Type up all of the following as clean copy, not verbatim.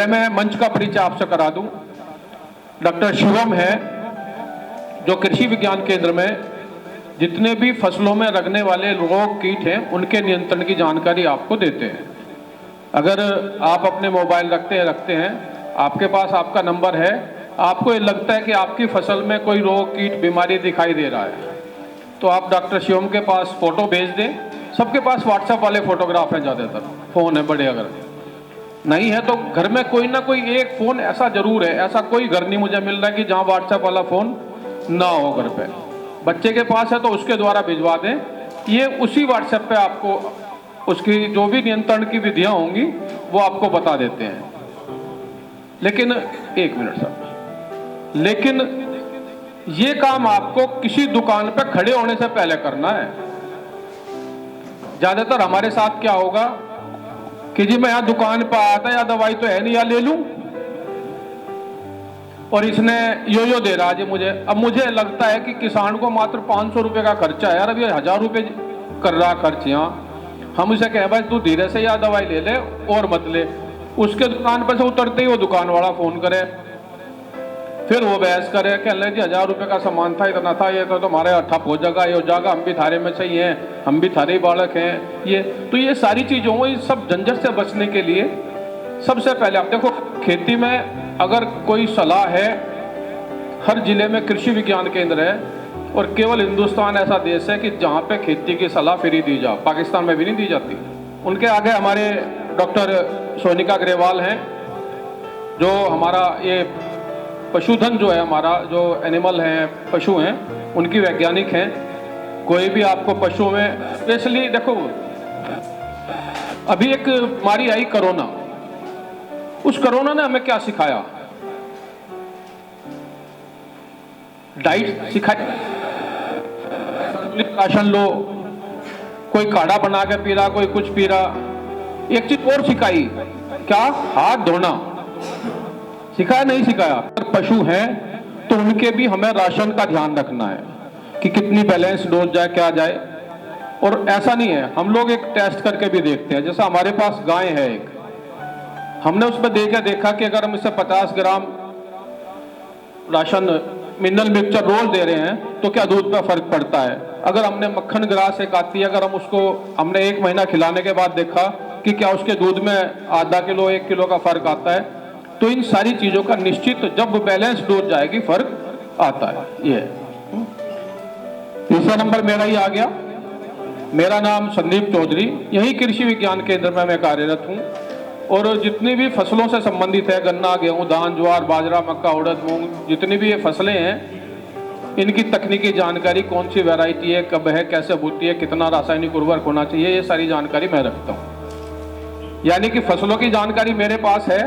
मैं मंच का परिचय आपसे करा दूं। डॉक्टर शिवम है, जो कृषि विज्ञान केंद्र में जितने भी फसलों में लगने वाले रोग कीट हैं उनके नियंत्रण की जानकारी आपको देते हैं। अगर आप अपने मोबाइल रखते हैं, आपके पास आपका नंबर है, आपको ये लगता है कि आपकी फसल में कोई रोग कीट बीमारी दिखाई दे रहा है, तो आप डॉक्टर शिवम के पास फ़ोटो भेज दें। सबके पास व्हाट्सएप वाले फ़ोटोग्राफ हैं, ज़्यादातर फ़ोन है बड़े। अगर नहीं है तो घर में कोई ना कोई एक फ़ोन ऐसा ज़रूर है। ऐसा कोई घर नहीं मुझे मिल रहा है कि जहाँ व्हाट्सएप वाला फ़ोन ना हो घर पे। बच्चे के पास है तो उसके द्वारा भिजवा दें। ये उसी व्हाट्सएप पे आपको उसकी जो भी नियंत्रण की विधियाँ होंगी वो आपको बता देते हैं। लेकिन एक मिनट सर, लेकिन ये काम आपको किसी दुकान पे खड़े होने से पहले करना है। ज्यादातर हमारे साथ क्या होगा कि जी मैं यहाँ दुकान पर आया था, या दवाई तो है नहीं, या ले लूं, और इसने यो दे रहा जी मुझे। अब मुझे लगता है कि किसान को मात्र 500 रुपये का खर्चा है यार, अब ये 1000 रुपये कर रहा खर्च यहाँ। हम उसे कहें भाई तू धीरे से या दवाई ले ले और मत ले। उसके दुकान पर से उतरते ही वो दुकान वाला फोन करे, फिर वो बहस करे, कह ले जी 1000 रुपये का सामान था, इतना था, ये तो तुम्हारे ठप हो जाएगा, ये हो जाएगा, हम भी थारे में सही हैं, हम भी थारे बालक हैं। ये सारी चीज़ों, ये सब झंझट से बचने के लिए सबसे पहले आप देखो, खेती में अगर कोई सलाह है, हर जिले में कृषि विज्ञान केंद्र है, और केवल हिंदुस्तान ऐसा देश है कि जहाँ पे खेती की सलाह फ्री दी जा, पाकिस्तान में भी नहीं दी जाती। उनके आगे हमारे डॉक्टर सोनिका अग्रवाल हैं, जो हमारा ये पशुधन जो है, हमारा जो एनिमल हैं, पशु हैं, उनकी वैज्ञानिक हैं। कोई भी आपको पशुओं में स्पेशली देखो, अभी एक बीमारी आई कोरोना, उस कोरोना ने हमें क्या सिखाया? डाइट सिखाई, राशन लो, कोई काढ़ा बना के पी रहा, कोई कुछ पी रहा। एक चीज और सिखाई, क्या? हाथ धोना सिखाया, नहीं सिखाया? पशु हैं तो उनके भी हमें राशन का ध्यान रखना है कि कितनी बैलेंस डोज जाए, क्या जाए। और ऐसा नहीं है, हम लोग एक टेस्ट करके भी देखते हैं। जैसा हमारे पास गाय है एक, हमने उसमें देखा कि अगर हम इससे 50 ग्राम राशन मिनरल मिक्सचर रोज दे रहे हैं तो क्या दूध पे फर्क पड़ता है। अगर हमने मक्खन ग्रास एक आती है, अगर हम उसको हमने 1 महीना खिलाने के बाद देखा कि क्या उसके दूध में आधा किलो 1 किलो का फर्क आता है। तो इन सारी चीजों का निश्चित जब बैलेंस डोज जाएगी फर्क आता है। ये तीसरा नंबर मेरा ही आ गया। मेरा नाम संदीप चौधरी, यही कृषि विज्ञान केंद्र में मैं कार्यरत हूँ, और जितनी भी फसलों से संबंधित है, गन्ना, गेहूं, धान, ज्वार, बाजरा, मक्का, उड़द, मूंग, जितनी भी ये फसलें हैं, इनकी तकनीकी जानकारी, कौन सी वैरायटी है, कब है, कैसे होती है, कितना रासायनिक उर्वरक होना चाहिए, ये सारी जानकारी मैं रखता हूँ। यानी कि फसलों की जानकारी मेरे पास है,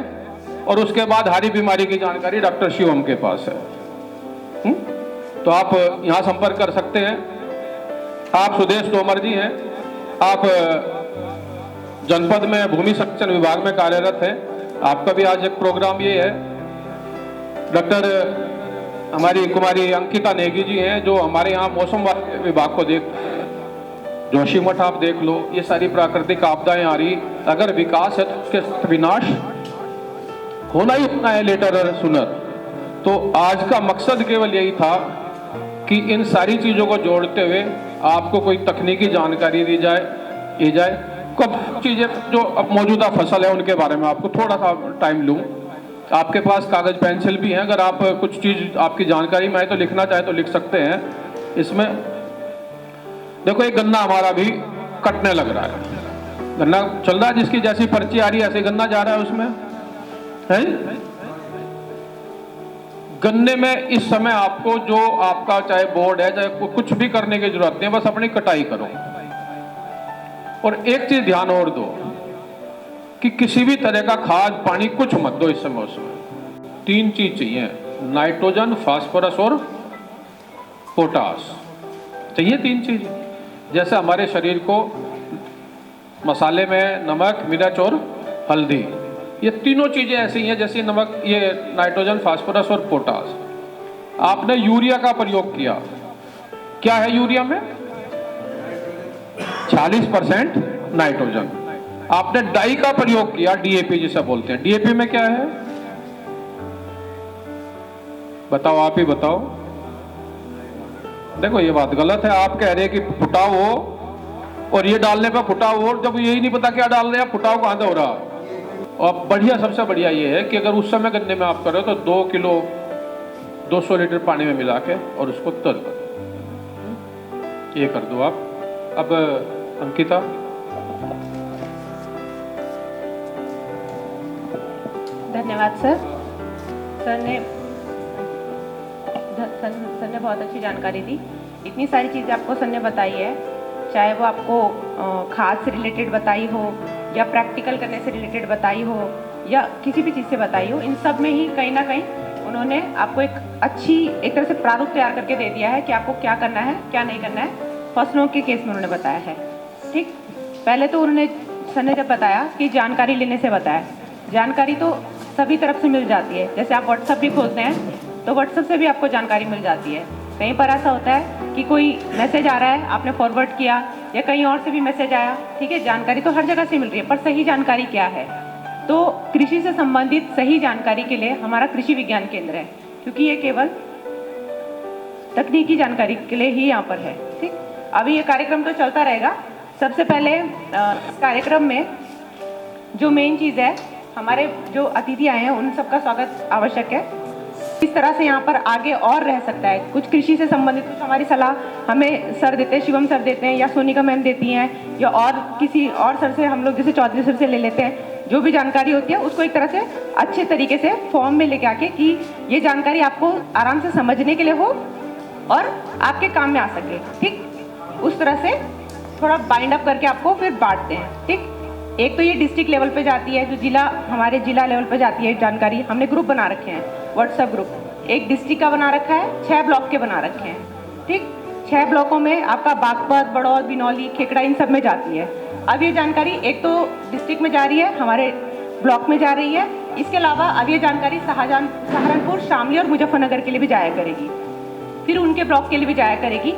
और उसके बाद हरी बीमारी की जानकारी डॉक्टर शिवम के पास है। तो आप यहाँ संपर्क कर सकते हैं। आप सुदेश तोमर जी हैं, आप जनपद में भूमि संरक्षण विभाग में कार्यरत हैं। आपका भी आज एक प्रोग्राम ये है। डॉक्टर हमारी कुमारी अंकिता नेगी जी हैं, जो हमारे यहाँ मौसम विभाग को जोशीमठ आप देख लो। ये सारी प्राकृतिक आपदाएं आ रही, अगर विकास है तो उसके विनाश होना ही होना है, लेटर और सुनर। तो आज का मकसद केवल यही था कि इन सारी चीजों को जोड़ते हुए आपको कोई तकनीकी जानकारी दी जाए। कब चीजें जो अब मौजूदा फसल है उनके बारे में आपको थोड़ा सा टाइम लूं। आपके पास कागज पेंसिल भी है, अगर आप कुछ चीज आपकी जानकारी में आए तो लिखना चाहे तो लिख सकते हैं। इसमें देखो, एक गन्ना हमारा भी कटने लग रहा है, गन्ना चल रहा है, जिसकी जैसी पर्ची आ रही है ऐसे गन्ना जा रहा है उसमें है। गन्ने में इस समय आपको जो आपका चाहे बोर्ड है, चाहे कुछ भी करने की जरूरत नहीं है, बस अपनी कटाई करो। और एक चीज ध्यान और दो कि किसी भी तरह का खाद पानी कुछ मत दो इस समय। उसमें 3 चीज चाहिए, नाइट्रोजन, फास्फोरस और पोटास चाहिए। 3 चीज, जैसे हमारे शरीर को मसाले में नमक, मिर्च और हल्दी, ये तीनों चीजें ऐसी हैं जैसे नमक, ये नाइट्रोजन, फास्फोरस और पोटास। आपने यूरिया का प्रयोग किया, क्या है यूरिया में? 40% नाइट्रोजन। आपने डाई का प्रयोग किया, डीएपी जिसे बोलते हैं। डीएपी में क्या है बताओ, आप ही बताओ। देखो ये बात गलत है, आप कह रहे हैं कि फुटाव हो और ये डालने पे फुटाव हो, जब यही नहीं पता क्या डाल रहे हैं, फुटाव कहां से हो रहा। और बढ़िया, सबसे बढ़िया ये है कि अगर उस समय गन्ने में आप करो तो 2 किलो 200 लीटर पानी में मिला के और उसको तर कर दो, ये कर दो आप। अब अंकिता। धन्यवाद सर। सर ने बहुत अच्छी जानकारी दी। इतनी सारी चीज़ें आपको सर ने बताई है, चाहे वो आपको खाद से रिलेटेड बताई हो या प्रैक्टिकल करने से रिलेटेड बताई हो या किसी भी चीज़ से बताई हो, इन सब में ही कहीं ना कहीं उन्होंने आपको एक तरह से प्रारूप तैयार करके दे दिया है कि आपको क्या करना है क्या नहीं करना है। फसलों के केस में उन्होंने बताया है। ठीक, पहले तो उन्होंने सर ने जब बताया कि जानकारी लेने से बताया, जानकारी तो सभी तरफ से मिल जाती है। जैसे आप व्हाट्सएप भी खोलते हैं तो व्हाट्सएप से भी आपको जानकारी मिल जाती है। कहीं पर ऐसा होता है कि कोई मैसेज आ रहा है, आपने फॉरवर्ड किया, या कहीं और से भी मैसेज आया, ठीक है, जानकारी तो हर जगह से मिल रही है, पर सही जानकारी क्या है? तो कृषि से संबंधित सही जानकारी के लिए हमारा कृषि विज्ञान केंद्र है, क्योंकि ये केवल तकनीकी जानकारी के लिए ही यहाँ पर है। ठीक, अभी ये कार्यक्रम तो चलता रहेगा। सबसे पहले इस कार्यक्रम में जो मेन चीज़ है, हमारे जो अतिथि आए हैं उन सबका स्वागत आवश्यक है। इस तरह से यहाँ पर आगे और रह सकता है। कुछ कृषि से संबंधित कुछ हमारी सलाह हमें सर देते हैं, शिवम सर देते हैं या सोनिका मैम देती हैं, या और किसी और सर से हम लोग जैसे चौधरी सर से ले लेते हैं। जो भी जानकारी होती है उसको एक तरह से अच्छे तरीके से फॉर्म में लेके आके कि ये जानकारी आपको आराम से समझने के लिए हो और आपके काम में आ सके। ठीक, उस तरह से थोड़ा बाइंड अप करके आपको फिर बांटते हैं। ठीक, एक तो ये डिस्ट्रिक्ट लेवल पे जाती है, जो जिला हमारे जिला लेवल पे जाती है जानकारी। हमने ग्रुप बना रखे हैं, व्हाट्सएप ग्रुप, एक डिस्ट्रिक्ट का बना रखा है, 6 ब्लॉक के बना रखे हैं। ठीक, 6 ब्लॉकों में आपका बागपत, बड़ौद, बिनौली, खेकड़ा इन सब में जाती है। अब ये जानकारी एक तो डिस्ट्रिक्ट में जा रही है, हमारे ब्लॉक में जा रही है। इसके अलावा अब ये जानकारी सहारनपुर, शामली और मुजफ्फरनगर के लिए भी जाया करेगी, फिर उनके ब्लॉक के लिए भी जाया करेगी।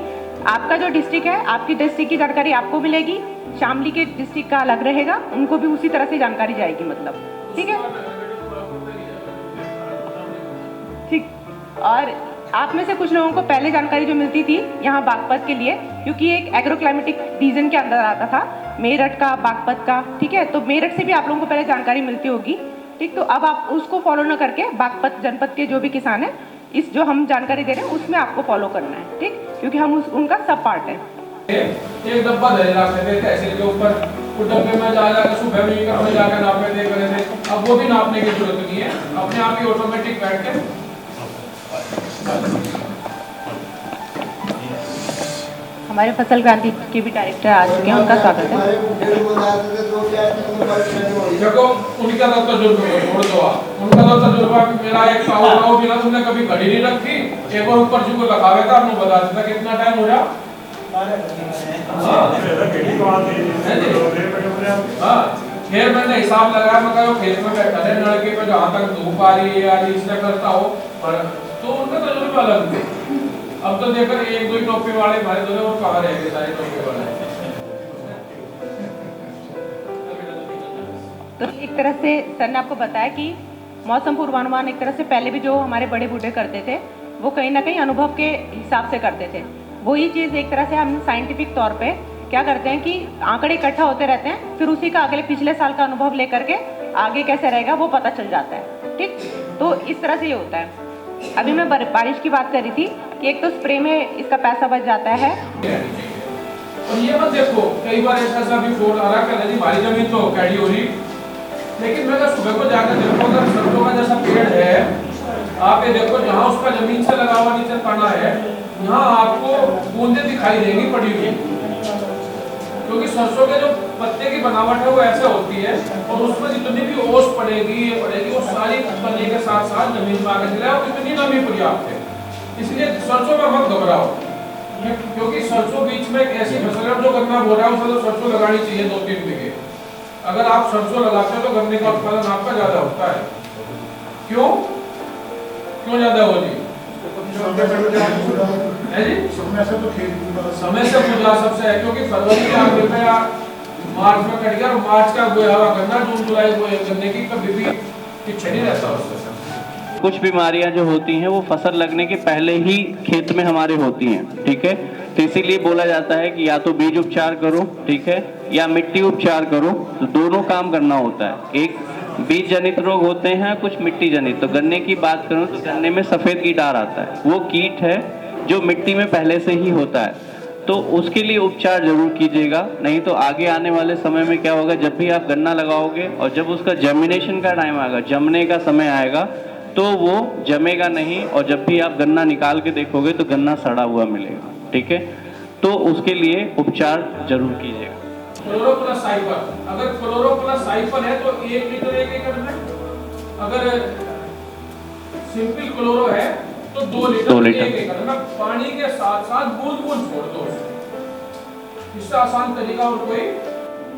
आपका जो डिस्ट्रिक्ट है, आपकी डिस्ट्रिक्ट की जानकारी आपको मिलेगी, शामली के डिस्ट्रिक्ट का अलग रहेगा, उनको भी उसी तरह से जानकारी जाएगी, मतलब। ठीक है, ठीक। और आप में से कुछ लोगों को पहले जानकारी जो मिलती थी यहाँ बागपत के लिए, क्योंकि एक एग्रोक्लाइमेटिक रीजन के अंदर आता था, मेरठ का, बागपत का, ठीक है, तो मेरठ से भी आप लोगों को पहले जानकारी मिलती होगी। ठीक, तो अब आप उसको फॉलो न करके बागपत जनपद के जो भी किसान हैं, इस जो हम जानकारी दे रहे हैं उसमें आपको फॉलो करना है। ठीक, क्योंकि हम उनका सब पार्ट है। एक डब्बा धरेला थे तहसील के ऊपर, उस डब्बे में जाकर सुबह में जाकर नापने दे रहे थे। अब वो भी नापने की जरूरत नहीं है, अपने आप ही ऑटोमेटिक बैठ के। हमारे फसल क्रांति के भी डायरेक्टर आ चुके हैं, उनका स्वागत है। देखो उनका तो तजुर्बा छोड़ दो, उनका तो तजुर्बा मेरा एक साहू बिना तुमने कभी घड़ी नहीं रखी, एक बार ऊपर जो लगावे था आपने बता देता कितना टाइम हो रहा। फिर मैंने हिसाब लगाया, मैं कहा खेत में बैठा है लड़के पे जहाँ तक धूप आ रही है या इसलिए करता हो, पर तो उनका तजुर्बा अलग थे। अब तो देखकर एक दो ही टोपी वाले हमारे दोनों वो कहाँ रह गए सारे टोपी वाले। तो एक तरह से सर ने आपको बताया कि मौसम पूर्वानुमान एक तरह से पहले भी जो हमारे बड़े बूढ़े करते थे वो कहीं ना कहीं अनुभव के हिसाब से करते थे। वही चीज़ एक तरह से हम साइंटिफिक तौर पे क्या करते हैं कि आंकड़े इकट्ठा होते रहते हैं, फिर उसी का अगले पिछले साल का अनुभव लेकर के आगे कैसे रहेगा वो पता चल जाता है। ठीक, तो इस तरह से ये होता है। अभी मैं बारिश की बात कर रही थी कि एक तो स्प्रे में इसका पैसा बच जाता है। और ये मत देखो कई बार ऐसा भी फोन आ रहा है, हमारी जमीन तो कैडी हो रही, लेकिन मैं सुबह को जाकर देखो अगर सरसों का जैसा पेड़ है, आप ये देखो जहाँ उसका जमीन से लगा हुआ नीचे तना है, यहाँ आपको बूंदे दिखाई देंगी पड़ी हुई, क्योंकि सरसों के जो पत्ते की बनावट है वो ऐसे होती है और उसमें जितनी भी ओस पड़ेगी ये पड़ेगी वो सारी तने के साथ साथ जमीन में आकर चले और इतनी नमी पर्याप्त है। इसलिए सरसों में मत घबराओ, क्योंकि सरसों बीच में एक ऐसी फसल है जो गन्ना बो रहा है उसे तो सरसों लगानी चाहिए 2-3 बीघे। अगर आप सरसों लगाते हो तो गन्ने का उत्पादन आपका ज्यादा होता है। क्यों ज्यादा हो जी? समय से पूजा सबसे है, क्योंकि फरवरी के आखिर में मार्च में कट गया और मार्च का बोया हुआ गन्ना जून जुलाई बोए गन्ने की कभी भी पीछे नहीं रहता उससे। कुछ बीमारियां जो होती हैं वो फसल लगने के पहले ही खेत में हमारे होती हैं, ठीक है। तो इसीलिए बोला जाता है कि या तो बीज उपचार करो, ठीक है, या मिट्टी उपचार करो। तो दोनों काम करना होता है। एक बीज जनित रोग होते हैं, कुछ मिट्टी जनित। तो गन्ने की बात करूं तो गन्ने में सफेद कीटार आता है, वो कीट है जो मिट्टी में पहले से ही होता है। तो उसके लिए उपचार जरूर कीजिएगा, नहीं तो आगे आने वाले समय में क्या होगा, जब भी आप गन्ना लगाओगे और जब उसका जर्मिनेशन का टाइम आएगा, जमने का समय आएगा, तो वो जमेगा नहीं और जब भी आप गन्ना निकाल के देखोगे तो गन्ना सड़ा हुआ मिलेगा, ठीक है। तो उसके लिए उपचार जरूर कीजिएगा। क्लोरोप्लस साइपर, अगर क्लोरोप्लस साइपर है तो 1 लीटर 1 एकड़ में, अगर सिंपल क्लोरो है तो 2 लीटर 1 एकड़ में पानी के साथ साथ बूंद बूंद छोड़ दो। इससे आसान तरीका और कोई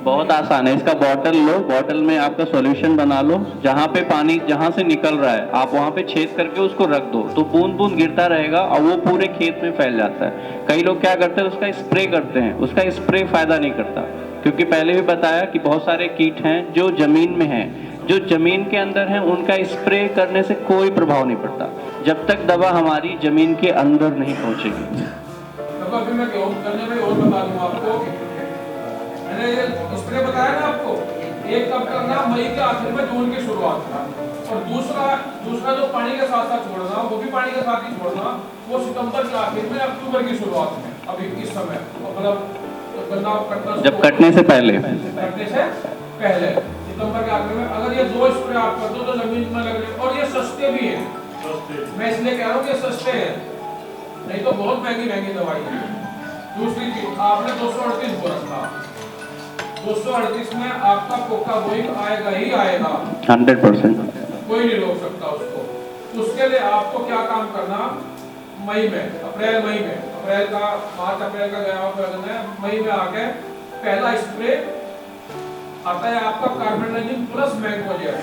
बहुत आसान है। इसका बॉटल लो, बॉटल में आपका सॉल्यूशन बना लो, जहाँ पे पानी जहाँ से निकल रहा है आप वहाँ पे छेद करके उसको रख दो, तो बूंद बूंद गिरता रहेगा और वो पूरे खेत में फैल जाता है। कई लोग क्या करते हैं, उसका स्प्रे करते हैं। उसका स्प्रे फायदा नहीं करता, क्योंकि पहले भी बताया कि बहुत सारे कीट हैं जो जमीन में हैं, जो जमीन के अंदर हैं, उनका स्प्रे करने से कोई प्रभाव नहीं पड़ता जब तक दवा हमारी जमीन के अंदर नहीं पहुंचेगी। तो अभी मैं करने में और बता दूं आपको, मैंने ये स्प्रे बताया ना आपको, एक कप करना मई के आखिर में, जून की शुरुआत में, और दूसरा जो पानी के साथ साथ छोड़ना, वो भी पानी के साथ ही छोड़ना, वो सितंबर के आखिर में, अक्टूबर की शुरुआत में, अभी इस समय, मतलब गन्ना कटना जब कटने से पहले सितंबर के आखिर में अगर ये 2 स्प्रे आप कर दो तो जमीन में लग रहे, और ये सस्ते भी हैं। मैं इसलिए कह रहा हूँ कि सस्ते हैं, नहीं तो बहुत महंगी दवाई है। दूसरी चीज, आपने 238 को रखा, 238 में आपका कोका बोइंग आएगा ही आएगा 100%। कोई नहीं रोक सकता उसको। उसके लिए आपको क्या काम करना, मई में, अप्रैल का मार्च अप्रैल का गया हुआ है, मई में आके पहला स्प्रे आता है आपका कार्बेंडाजिम प्लस मैंगोजेब,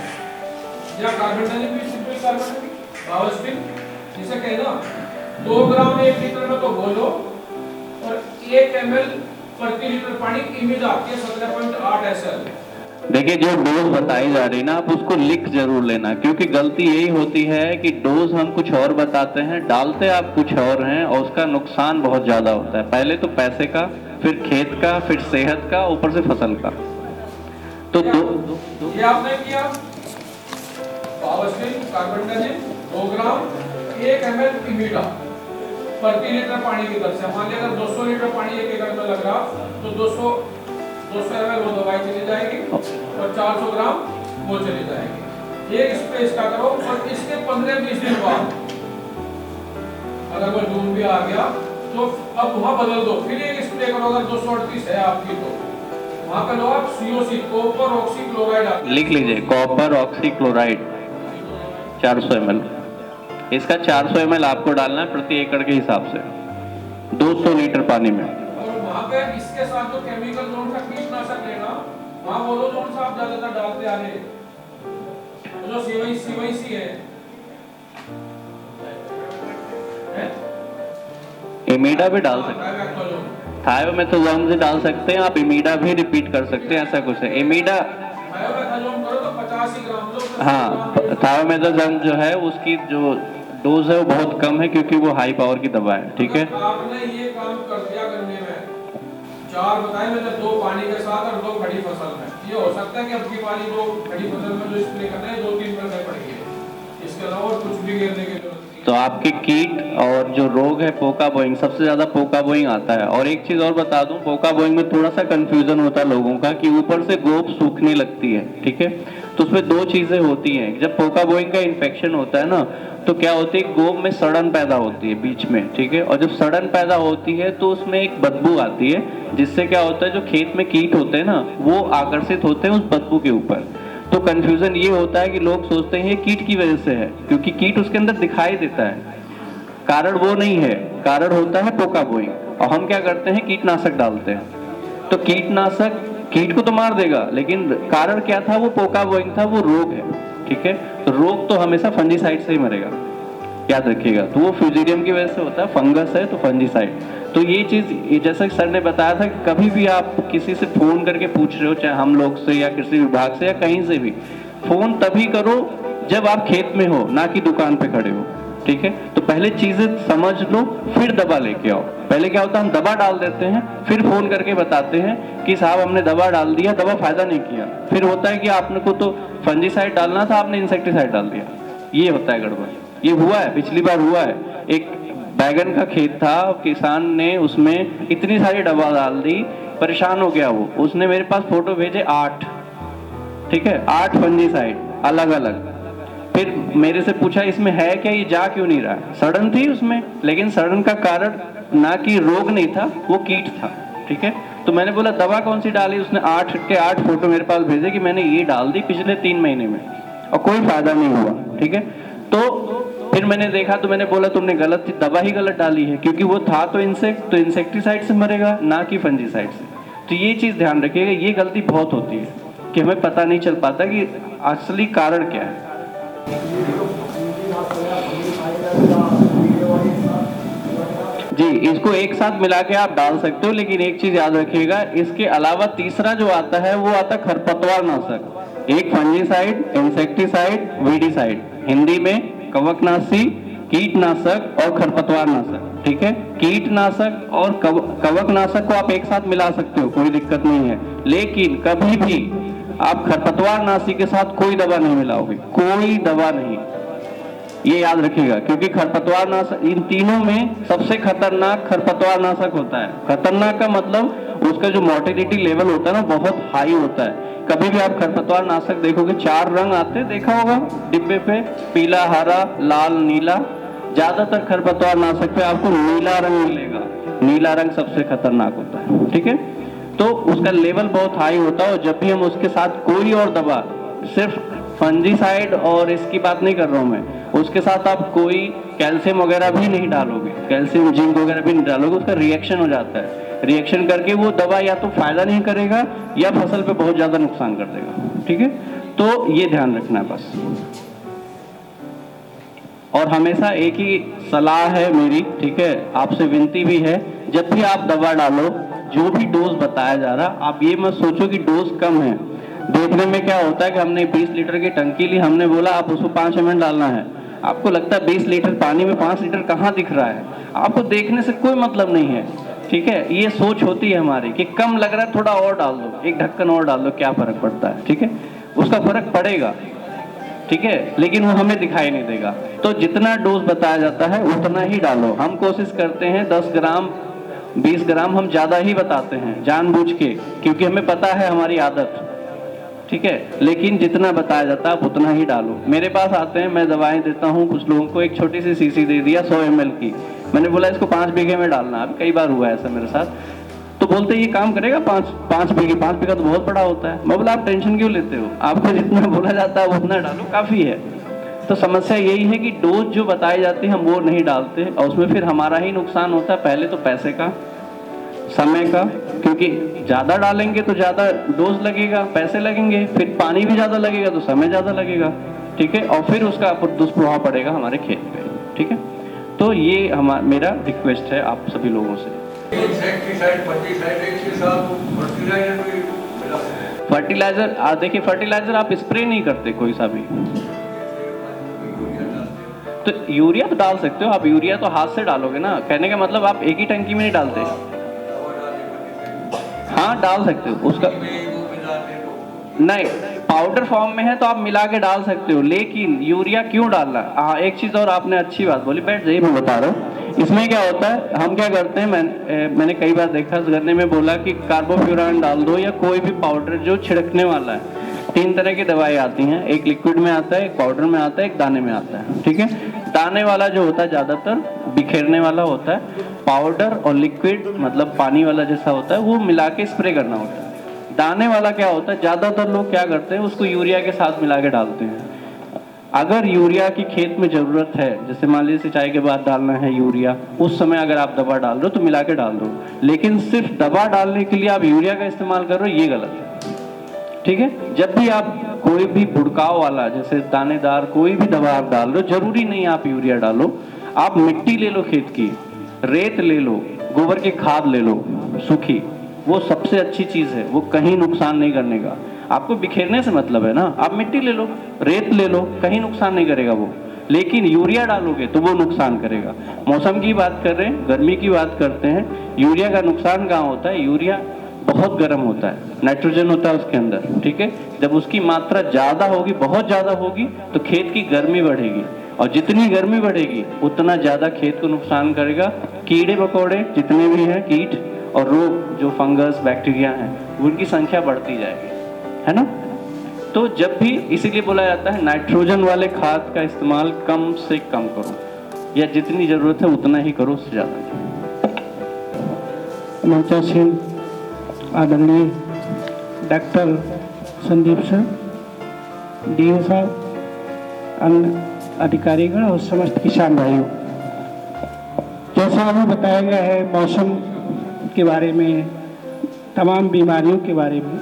या कार्बेंडाजिम भी सिंपल कार्बेंडाजिम बावस्टिन जिसे कहना, 2 ग्राम 1 लीटर में तो घोलो और 1 ml प्रति लीटर पानी इमिडा के 17.8 SL। देखिए, जो डोज बताई जा रही है ना, आप उसको लिख जरूर लेना, क्योंकि गलती यही होती है कि डोज हम कुछ और बताते हैं, डालते आप कुछ और हैं, और उसका नुकसान बहुत ज्यादा होता है। पहले तो पैसे का, फिर खेत का, फिर सेहत का, ऊपर से फसल का। तो ये आपने किया, बावस्टिन कार्बेंडाजिम 2 ग्राम 1 ml इमिडा प्रति लीटर पानी की दर से। मान लिया अगर 200 लीटर पानी 1 एकड़ में लग रहा तो 200 ml वो दवाई चली जाएगी और 400 ग्राम वो चली जाएगी। एक स्प्रे इसका करो, और इसके 15-20 दिन बाद अगर वो जून भी आ गया तो अब वहाँ बदल दो, फिर एक स्प्रे करो। अगर 238 है आपकी तो वहाँ पे लो आप COC, कॉपर ऑक्सी क्लोराइड लिख लीजिए, कॉपर ऑक्सी क्लोराइड 400 ml। इसका 400 ml आपको डालना है प्रति एकड़ के हिसाब से 200 लीटर पानी में। और वहाँ पे इसके साथ जो केमिकल जोन सा कीटनाशक लेना, वहाँ बोलो जोन सा आप ज्यादातर डालते आ रहे, जो CYC है, इमीडा भी डाल सकते हैं, थायोमेथाजोन भी डाल सकते हैं आप, इमीडा भी रिपीट कर सकते हैं, ऐसा कुछ है। इमीडा थायोमेथाजोन करो तो 85 ग्राम लो। हाँ, थायोमेथाजोन जो है उसकी जो डोज है वो बहुत कम है, क्योंकि वो हाई पावर की दवा है, ठीक है। आपने ये काम कर दिया करने में, 4 बताए मैंने, 2 पानी के साथ और 2 खड़ी फसल में। ये हो सकता है कि अब की वाली 2 खड़ी फसल में जो स्प्रे करना है 2-3 करने पड़ेंगे, इसके अलावा और कुछ भी गिरने की जरूरत नहीं। तो आपके कीट और जो रोग है पोका बोइंग, सबसे ज्यादा पोका बोइंग आता है। और एक चीज और बता दूं, पोका बोइंग में थोड़ा सा कंफ्यूजन होता है लोगों का कि ऊपर से गोब सूखने लगती है, ठीक है। तो उसमें 2 चीजें होती हैं। जब पोका बोइंग का इन्फेक्शन होता है ना, तो क्या होती है, गोब में सड़न पैदा होती है बीच में, ठीक है। और जब सड़न पैदा होती है तो उसमें एक बदबू आती है, जिससे क्या होता है, जो खेत में कीट होते हैं ना, वो आकर्षित होते हैं उस बदबू के ऊपर। तो कंफ्यूजन ये होता है कि लोग सोचते हैं कीट की वजह से है, क्योंकि कीट उसके अंदर दिखाई देता है, कारण वो नहीं है, कारण होता है पोका बोइंग। और हम क्या करते हैं, कीटनाशक डालते हैं। तो कीटनाशक कीट को तो मार देगा, लेकिन कारण क्या था, वो पोका बोइंग था, वो रोग है, ठीक है। तो रोग तो हमेशा फंजीसाइड से ही मरेगा। याद रखिएगा। तो वो फ्यूजेरियम की वजह से होता है, फंगस है तो फंजीसाइड। तो ये चीज़ जैसा कि सर ने बताया था कि कभी भी आप किसी से फ़ोन करके पूछ रहे हो, चाहे हम लोग से या कृषि विभाग से या कहीं से भी, फ़ोन तभी करो जब आप खेत में हो, ना कि दुकान पे खड़े हो, ठीक है। तो पहले चीज़ें समझ लो फिर दवा लेके आओ। पहले क्या होता है, हम दवा डाल देते हैं फिर फ़ोन करके बताते हैं कि साहब हमने दवा डाल दिया, दवा फ़ायदा नहीं किया। फिर होता है कि आपने को तो फंजीसाइड डालना था, आपने इंसेक्टिसाइड डाल दिया। ये होता है गड़बड़। ये हुआ है, पिछली बार हुआ है। एक बैगन का खेत था, किसान ने उसमें इतनी सारी दवा डाल दी, परेशान हो गया वो। उसने मेरे पास फोटो भेजे 8, ठीक है, 8 फंजीसाइड अलग अलग। फिर मेरे से पूछा इसमें है क्या, ये जा क्यों नहीं रहा है। सड़न थी उसमें, लेकिन सड़न का कारण ना कि रोग नहीं था, वो कीट था, ठीक है। तो मैंने बोला दवा कौन सी डाली, उसने 8 के 8 फोटो मेरे पास भेजे कि मैंने ये डाल दी पिछले 3 महीने में और कोई फायदा नहीं हुआ, ठीक है। तो फिर मैंने देखा तो मैंने बोला तुमने गलत थी, दवा ही गलत डाली है, क्योंकि वो था तो इंसेक्टिसाइड से मरेगा, ना कि फंजीसाइड से। तो ये चीज़ ध्यान रखिएगा, ये गलती बहुत होती है कि हमें पता नहीं चल पाता कि असली कारण क्या है। जी, इसको एक साथ मिला के आप डाल सकते हो, लेकिन एक चीज याद रखिएगा, इसके अलावा तीसरा जो आता है वो आता है खरपतवार नाशक। एक फंजीसाइड, इंसेक्टिसाइड, वीडीसाइड, हिंदी में कवकनाशी, कीटनाशक और खरपतवार नाशक, ठीक है। कीटनाशक और कवकनाशक को आप एक साथ मिला सकते हो, कोई दिक्कत नहीं है, लेकिन कभी भी आप खरपतवार नाशी के साथ कोई दवा नहीं मिलाओगे, कोई दवा नहीं। ये याद रखिएगा, क्योंकि खरपतवार नाशक, इन तीनों में सबसे खतरनाक खरपतवार नाशक होता है। खतरनाक का मतलब उसका जो मोर्टेलिटी लेवल होता है ना, बहुत हाई होता है। कभी भी आप खरपतवार नाशक देखोगे, 4 रंग आते हैं, देखा होगा डिब्बे पे, पीला, हरा, लाल, नीला। ज्यादातर खरपतवार नाशक पे आपको नीला रंग मिलेगा। नीला रंग सबसे खतरनाक होता है, ठीक है। तो उसका लेवल बहुत हाई होता है, और जब भी हम उसके साथ कोई और दवा, सिर्फ फंजीसाइड और इसकी बात नहीं कर रहा हूं मैं, उसके साथ आप कोई कैल्शियम वगैरह भी नहीं डालोगे, कैल्शियम जिंक वगैरह भी नहीं डालोगे, उसका रिएक्शन हो जाता है। रिएक्शन करके वो दवा या तो फायदा नहीं करेगा या फसल पे बहुत ज्यादा नुकसान कर देगा, ठीक है। तो ये ध्यान रखना है बस। और हमेशा एक ही सलाह है मेरी, ठीक है, आपसे विनती भी है, जब भी आप दवा डालो, जो भी डोज बताया जा रहा, आप ये मत सोचो कि डोज कम है। देखने में क्या होता है कि हमने 20 लीटर की टंकी ली, हमने बोला आप उसको 5 ml डालना है, आपको लगता है 20 लीटर पानी में 5 लीटर कहाँ दिख रहा है, आपको देखने से कोई मतलब नहीं है, ठीक है। ये सोच होती है हमारी कि कम लग रहा है, थोड़ा और डाल दो, एक ढक्कन और डाल दो, क्या फर्क पड़ता है, ठीक है। उसका फर्क पड़ेगा, ठीक है, लेकिन वो हमें दिखाई नहीं देगा। तो जितना डोज बताया जाता है उतना ही डालो। हम कोशिश करते हैं 10 ग्राम 20 ग्राम हम ज्यादा ही बताते हैं जानबूझ के, क्योंकि हमें पता है हमारी आदत, ठीक है। लेकिन जितना बताया जाता है आप उतना ही डालो। मेरे पास आते हैं, मैं दवाएं देता हूँ कुछ लोगों को, एक छोटी सी शीशी दे दिया 100 ml की, मैंने बोला इसको 5 बीघे में डालना। अब कई बार हुआ है ऐसा मेरे साथ, तो बोलते ये काम करेगा 5 बीघे? 5 बीघा तो बहुत बड़ा होता है। मैं बोला आप टेंशन क्यों लेते हो, आपको जितना बोला जाता है उतना डालो, काफी है। तो समस्या यही है कि डोज जो बताई जाती है हम वो नहीं डालते, और उसमें फिर हमारा ही नुकसान होता है। पहले तो पैसे का, समय का, क्योंकि ज्यादा डालेंगे तो ज्यादा डोज लगेगा, पैसे लगेंगे, फिर पानी भी ज्यादा लगेगा तो समय ज्यादा लगेगा, ठीक है, और फिर उसका दुष्प्रभाव पड़ेगा हमारे खेत पे, ठीक है। तो ये मेरा रिक्वेस्ट है आप सभी लोगों से। फर्टिलाइजर देखिए, फर्टिलाइजर आप स्प्रे नहीं करते कोई सा भी, तो यूरिया तो डाल सकते हो आप। यूरिया तो हाथ से डालोगे ना, कहने का मतलब आप एक ही टंकी में नहीं डालते। हाँ डाल सकते हो उसका, नहीं पाउडर फॉर्म में है तो आप मिला के डाल सकते हो, लेकिन यूरिया क्यों डालना। हाँ एक चीज और आपने अच्छी बात बोली, बैठ जाइए मैं बता रहा हूँ। इसमें क्या होता है, हम क्या करते हैं, मैंने कई बार देखा गन्ने में बोला कि कार्बोफ्यूरान डाल दो या कोई भी पाउडर जो छिड़कने वाला है। 3 तरह की दवाई आती हैं, एक लिक्विड में आता है, एक पाउडर में आता है, एक दाने में आता है, ठीक है। दाने वाला जो होता है ज्यादातर बिखेरने वाला होता है, पाउडर और लिक्विड मतलब पानी वाला जैसा होता है वो मिला के स्प्रे करना होता है। दाने वाला क्या होता है, ज्यादातर लोग क्या करते हैं उसको यूरिया के साथ मिला के डालते हैं। अगर यूरिया की खेत में जरूरत है, जैसे मान लीजिए सिंचाई के बाद डालना है यूरिया, उस समय अगर आप दवा डाल रहे हो तो मिला के डाल दो, लेकिन सिर्फ दवा डालने के लिए आप यूरिया का इस्तेमाल कर रहे हो, ये गलत है। ठीक है। जब भी आप कोई भी बुड़काव वाला जैसे दानेदार कोई भी दवा आप डाल लो, जरूरी नहीं आप यूरिया डालो, आप मिट्टी ले लो, खेत की रेत ले लो, गोबर की खाद ले लो सूखी, वो सबसे अच्छी चीज है, वो कहीं नुकसान नहीं करने का। आपको बिखेरने से मतलब है ना, आप मिट्टी ले लो, रेत ले लो, कहीं नुकसान नहीं करेगा वो। लेकिन यूरिया डालोगे तो वो नुकसान करेगा। मौसम की बात कर रहे हैं, गर्मी की बात करते हैं, यूरिया का नुकसान कहाँ होता है? यूरिया बहुत गर्म होता है, नाइट्रोजन होता है उसके अंदर, ठीक है। जब उसकी मात्रा ज्यादा होगी, बहुत ज्यादा होगी, तो खेत की गर्मी बढ़ेगी, और जितनी गर्मी बढ़ेगी उतना ज्यादा खेत को नुकसान करेगा। कीड़े मकोड़े जितने भी हैं, कीट और रोग जो फंगस बैक्टीरिया हैं, उनकी संख्या बढ़ती जाएगी, है ना। तो जब भी इसीलिए बोला जाता है नाइट्रोजन वाले खाद का इस्तेमाल कम से कम करो, या जितनी जरूरत है उतना ही करो, उससे ज्यादा नहीं। मंचासीन आदरणीय डॉक्टर संदीप सर, डीओ साहब, अन्य अधिकारीगण और समस्त किसान भाइयों, जैसा अभी बताया गया है मौसम के बारे में, तमाम बीमारियों के बारे में,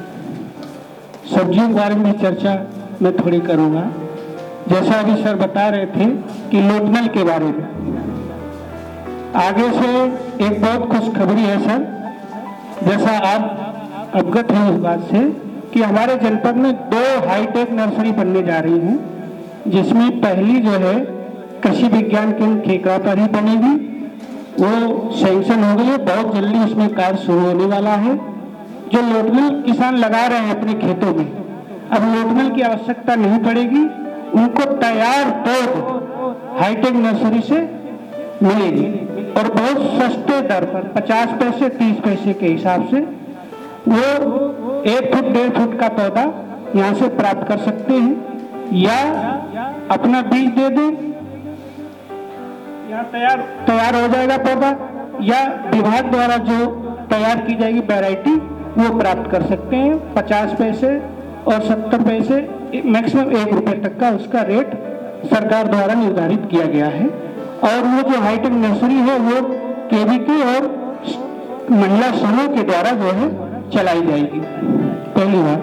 सब्जियों के बारे में चर्चा मैं थोड़ी करूंगा। जैसा अभी सर बता रहे थे कि लोटनल के बारे में, आगे से एक बहुत खुशखबरी है सर। जैसा आप अवगत हैं इस बात से कि हमारे जनपद में 2 हाईटेक नर्सरी बनने जा रही हैं, जिसमें पहली जो है कृषि विज्ञान केंद्र खेकड़ा पर ही बनेगी, वो सैंक्शन हो गई है, बहुत जल्दी उसमें कार्य शुरू होने वाला है। जो लोटनल किसान लगा रहे हैं अपने खेतों में, अब लोटनल की आवश्यकता नहीं पड़ेगी, उनको तैयार पौध हाईटेक नर्सरी से मिलेगी और बहुत सस्ते दर पर 50 पैसे 30 पैसे के हिसाब से वो 1 फुट 1.5 फुट का पौधा यहाँ से प्राप्त कर सकते हैं, या अपना बीज दे दें, यहाँ तैयार हो जाएगा पौधा, या विभाग द्वारा जो तैयार की जाएगी वैरायटी वो प्राप्त कर सकते हैं। 50 पैसे और 70 पैसे मैक्सिमम 1 रुपये तक का उसका रेट सरकार द्वारा निर्धारित किया गया है। और वो जो हाईटेक नर्सरी है वो केवीके और महिला समूह के द्वारा जो है चलाई जाएगी, पहली बात।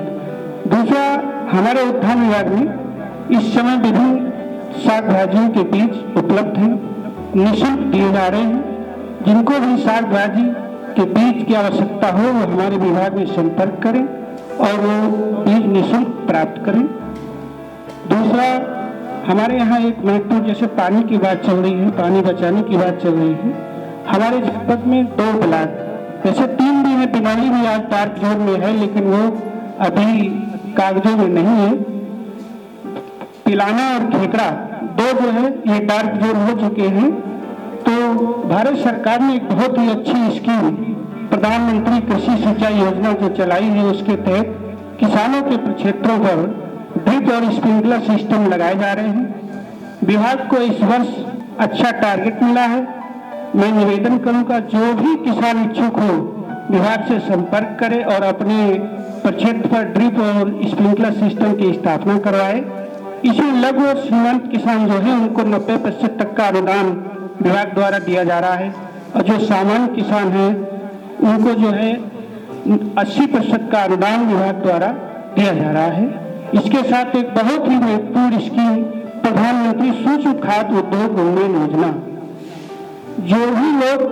दूसरा, हमारे उद्यान विभाग में इस समय विभिन्न साग भाजियों के बीज उपलब्ध हैं, निःशुल्क दिए जा रहे हैं। जिनको भी साग भाजी के बीज की आवश्यकता हो वो हमारे विभाग में संपर्क करें और वो बीज निःशुल्क प्राप्त करें। दूसरा, हमारे यहाँ एक महत्वपूर्ण, जैसे पानी की बात चल रही है, पानी बचाने की बात चल रही है, हमारे जनपद में 2 प्लांट, जैसे 3 भी है, बिनौली भी आज डार्क जोन में है लेकिन वो अभी कागजों में नहीं है। पिलाना और खेकड़ा 2 जो है ये डार्क जोन हो चुके हैं। तो भारत सरकार ने एक बहुत ही अच्छी स्कीम प्रधानमंत्री कृषि सिंचाई योजना जो चलाई है, उसके तहत किसानों के क्षेत्रों पर ड्रिप और स्प्रिंकलर सिस्टम लगाए जा रहे हैं। विभाग को इस वर्ष अच्छा टारगेट मिला है। मैं निवेदन करूंगा जो भी किसान इच्छुक हो विभाग से संपर्क करे और अपने प्रक्षेत्र पर ड्रिप और स्प्रिंकलर सिस्टम की स्थापना करवाए। इसमें लघु और सीमांत किसान जो है उनको 90% तक का अनुदान विभाग द्वारा दिया जा रहा है, और जो सामान्य किसान हैं उनको जो है 80% का अनुदान विभाग द्वारा दिया जा रहा है। इसके साथ एक बहुत ही महत्वपूर्ण स्कीम प्रधानमंत्री सूक्ष्म खाद्य उद्योग उन्नयन योजना, जो भी लोग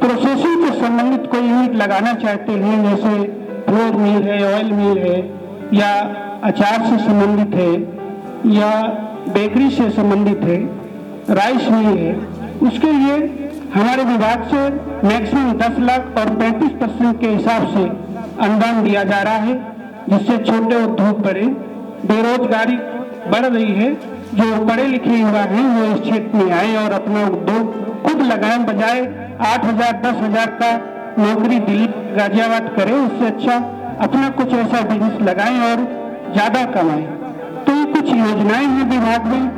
प्रोसेसिंग से संबंधित कोई यूनिट लगाना चाहते हैं, जैसे फ्लोर मिल है, ऑयल मिल है, या अचार से संबंधित है, या बेकरी से संबंधित है, राइस मिल है, उसके लिए हमारे विभाग से मैक्सिमम 10 लाख और 35% के हिसाब से अनुदान दिया जा रहा है, जिससे छोटे उद्योग बढ़े। बेरोजगारी बढ़ रही है, जो पढ़े लिखे युवा हैं वो इस क्षेत्र में आए और अपना उद्योग खुद लगाएं, बजाय 8,000 10,000 का नौकरी दिल्ली गाजियाबाद करें, उससे अच्छा अपना कुछ ऐसा बिजनेस लगाएं और ज्यादा कमाएं। तो ये कुछ योजनाएं हैं विभाग में,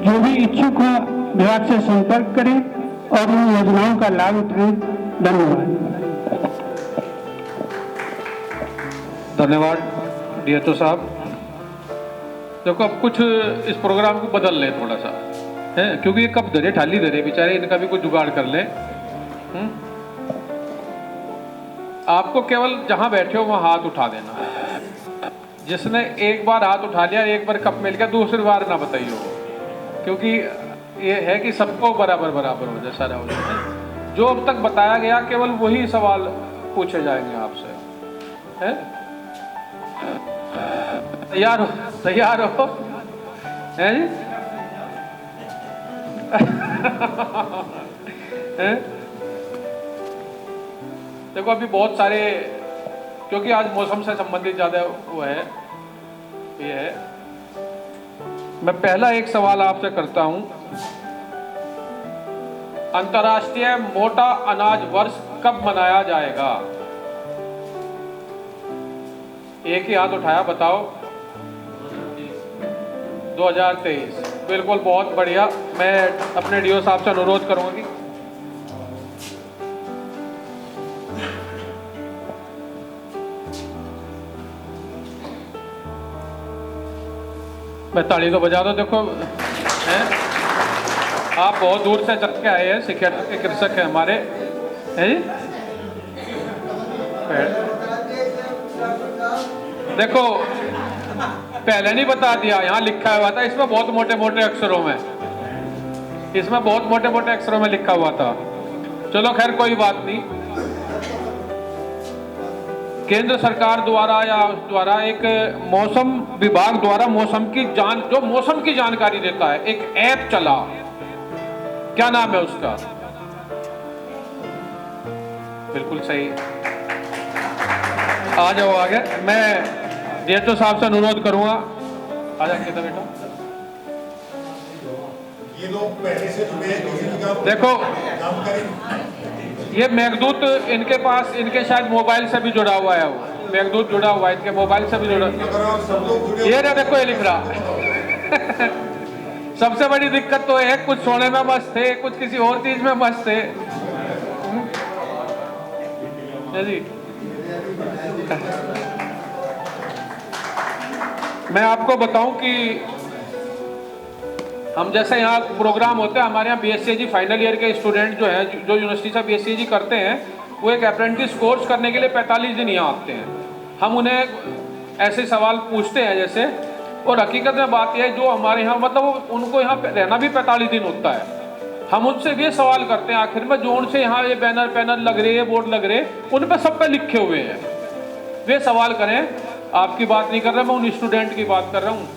जो भी इच्छुक हो विभाग से संपर्क करें और इन योजनाओं का लाभ उठाएं। धन्यवाद। धन्यवाद डीएचओ साहब। देखो अब कुछ इस प्रोग्राम को बदल लें थोड़ा सा, है, क्योंकि ये कब धरे ठाली धरे बेचारे, इनका भी कुछ जुगाड़ कर लें। आपको केवल जहां बैठे हो वहां हाथ उठा देना है, जिसने एक बार हाथ उठा लिया, एक बार कप मिल गया, दूसरी बार ना बताइए, क्योंकि ये है कि सबको बराबर बराबर हो जाए, सारा हो जाए। जो अब तक बताया गया केवल वही सवाल पूछे जाएंगे आपसे, है? तैयार हो? तैयार हो? हैं जी? हैं? देखो अभी बहुत सारे, क्योंकि आज मौसम से संबंधित ज्यादा वो है, ये है। मैं पहला एक सवाल आपसे करता हूं, अंतर्राष्ट्रीय मोटा अनाज वर्ष कब मनाया जाएगा? एक ही हाथ उठाया, बताओ। 2023, बिल्कुल, बहुत बढ़िया। मैं अपने डीओ साहब से अनुरोध करूंगी, मैं ताली तो बजा दो। देखो हैं, आप बहुत दूर से चल के आए हैं, शिक्षक के कृषक हैं हमारे, हैं जी? देखो पहले नहीं बता दिया, यहाँ लिखा हुआ था, इसमें बहुत मोटे मोटे अक्षरों में, इसमें बहुत मोटे मोटे अक्षरों में लिखा हुआ था। चलो खैर कोई बात नहीं। केंद्र सरकार द्वारा या द्वारा एक मौसम विभाग द्वारा मौसम की जो मौसम की जानकारी देता है, एक ऐप चला, क्या नाम है उसका? बिल्कुल सही, आ जाओ आगे। मैं डीएचओ साहब से अनुरोध करूंगा, आ जाए किधर बेटा। ये लोग पहले से जुड़े हैं, किसी का देखो जानकारी ये मेघदूत इनके पास, इनके शायद मोबाइल से भी जुड़ा हुआ है, वो मेघदूत जुड़ा हुआ है, इनके मोबाइल से भी जुड़ा। अगर आप सब लोग जुड़े ये ना देखो ये लिख रहा। सबसे बड़ी दिक्कत तो है, कुछ सोने में मस्त थे, कुछ किसी और चीज में मस्त थे। जी मैं आपको बताऊं कि हम जैसे यहाँ प्रोग्राम होते हैं, हमारे यहाँ बीएससीजी फाइनल ईयर के स्टूडेंट जो हैं, जो यूनिवर्सिटी से बीएससीजी करते हैं, वो एक अप्रेंटिस कोर्स करने के लिए 45 दिन यहाँ आते हैं। हम उन्हें ऐसे सवाल पूछते हैं जैसे, और हकीकत में बात यह है, जो हमारे यहाँ मतलब उनको यहाँ रहना भी 45 दिन होता है। हम उनसे ये सवाल करते हैं आखिर में, जो उनसे यहाँ ये बैनर लग रहे हैं, बोर्ड लग रहे हैं, उन पर सब पे लिखे हुए हैं, वे सवाल करें। आपकी बात नहीं कर रहा मैं, उन स्टूडेंट की बात कर रहा हूँ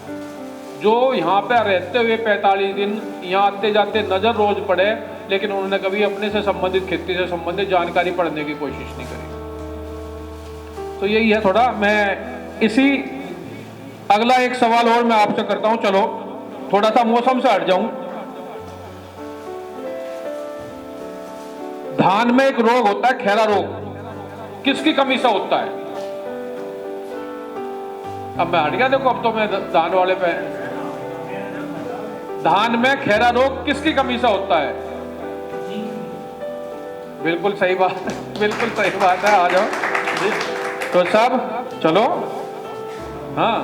जो यहाँ पे रहते हुए 45 दिन यहाँ आते जाते नजर रोज पड़े, लेकिन उन्होंने कभी अपने से संबंधित, खेती से संबंधित जानकारी पढ़ने की कोशिश नहीं करी। तो यही है थोड़ा। मैं इसी अगला एक सवाल और मैं आपसे करता हूँ, चलो थोड़ा सा मौसम से हट जाऊं। धान में एक रोग होता है खैरा रोग, किसकी कमी से होता है? अब मैं हट गया, देखो अब तो मैं धान वाले पे। धान में खैरा रोग किसकी कमी से होता है? बिल्कुल सही बात, बिल्कुल सही बात है, आ जाओ जी। तो सब चलो, हाँ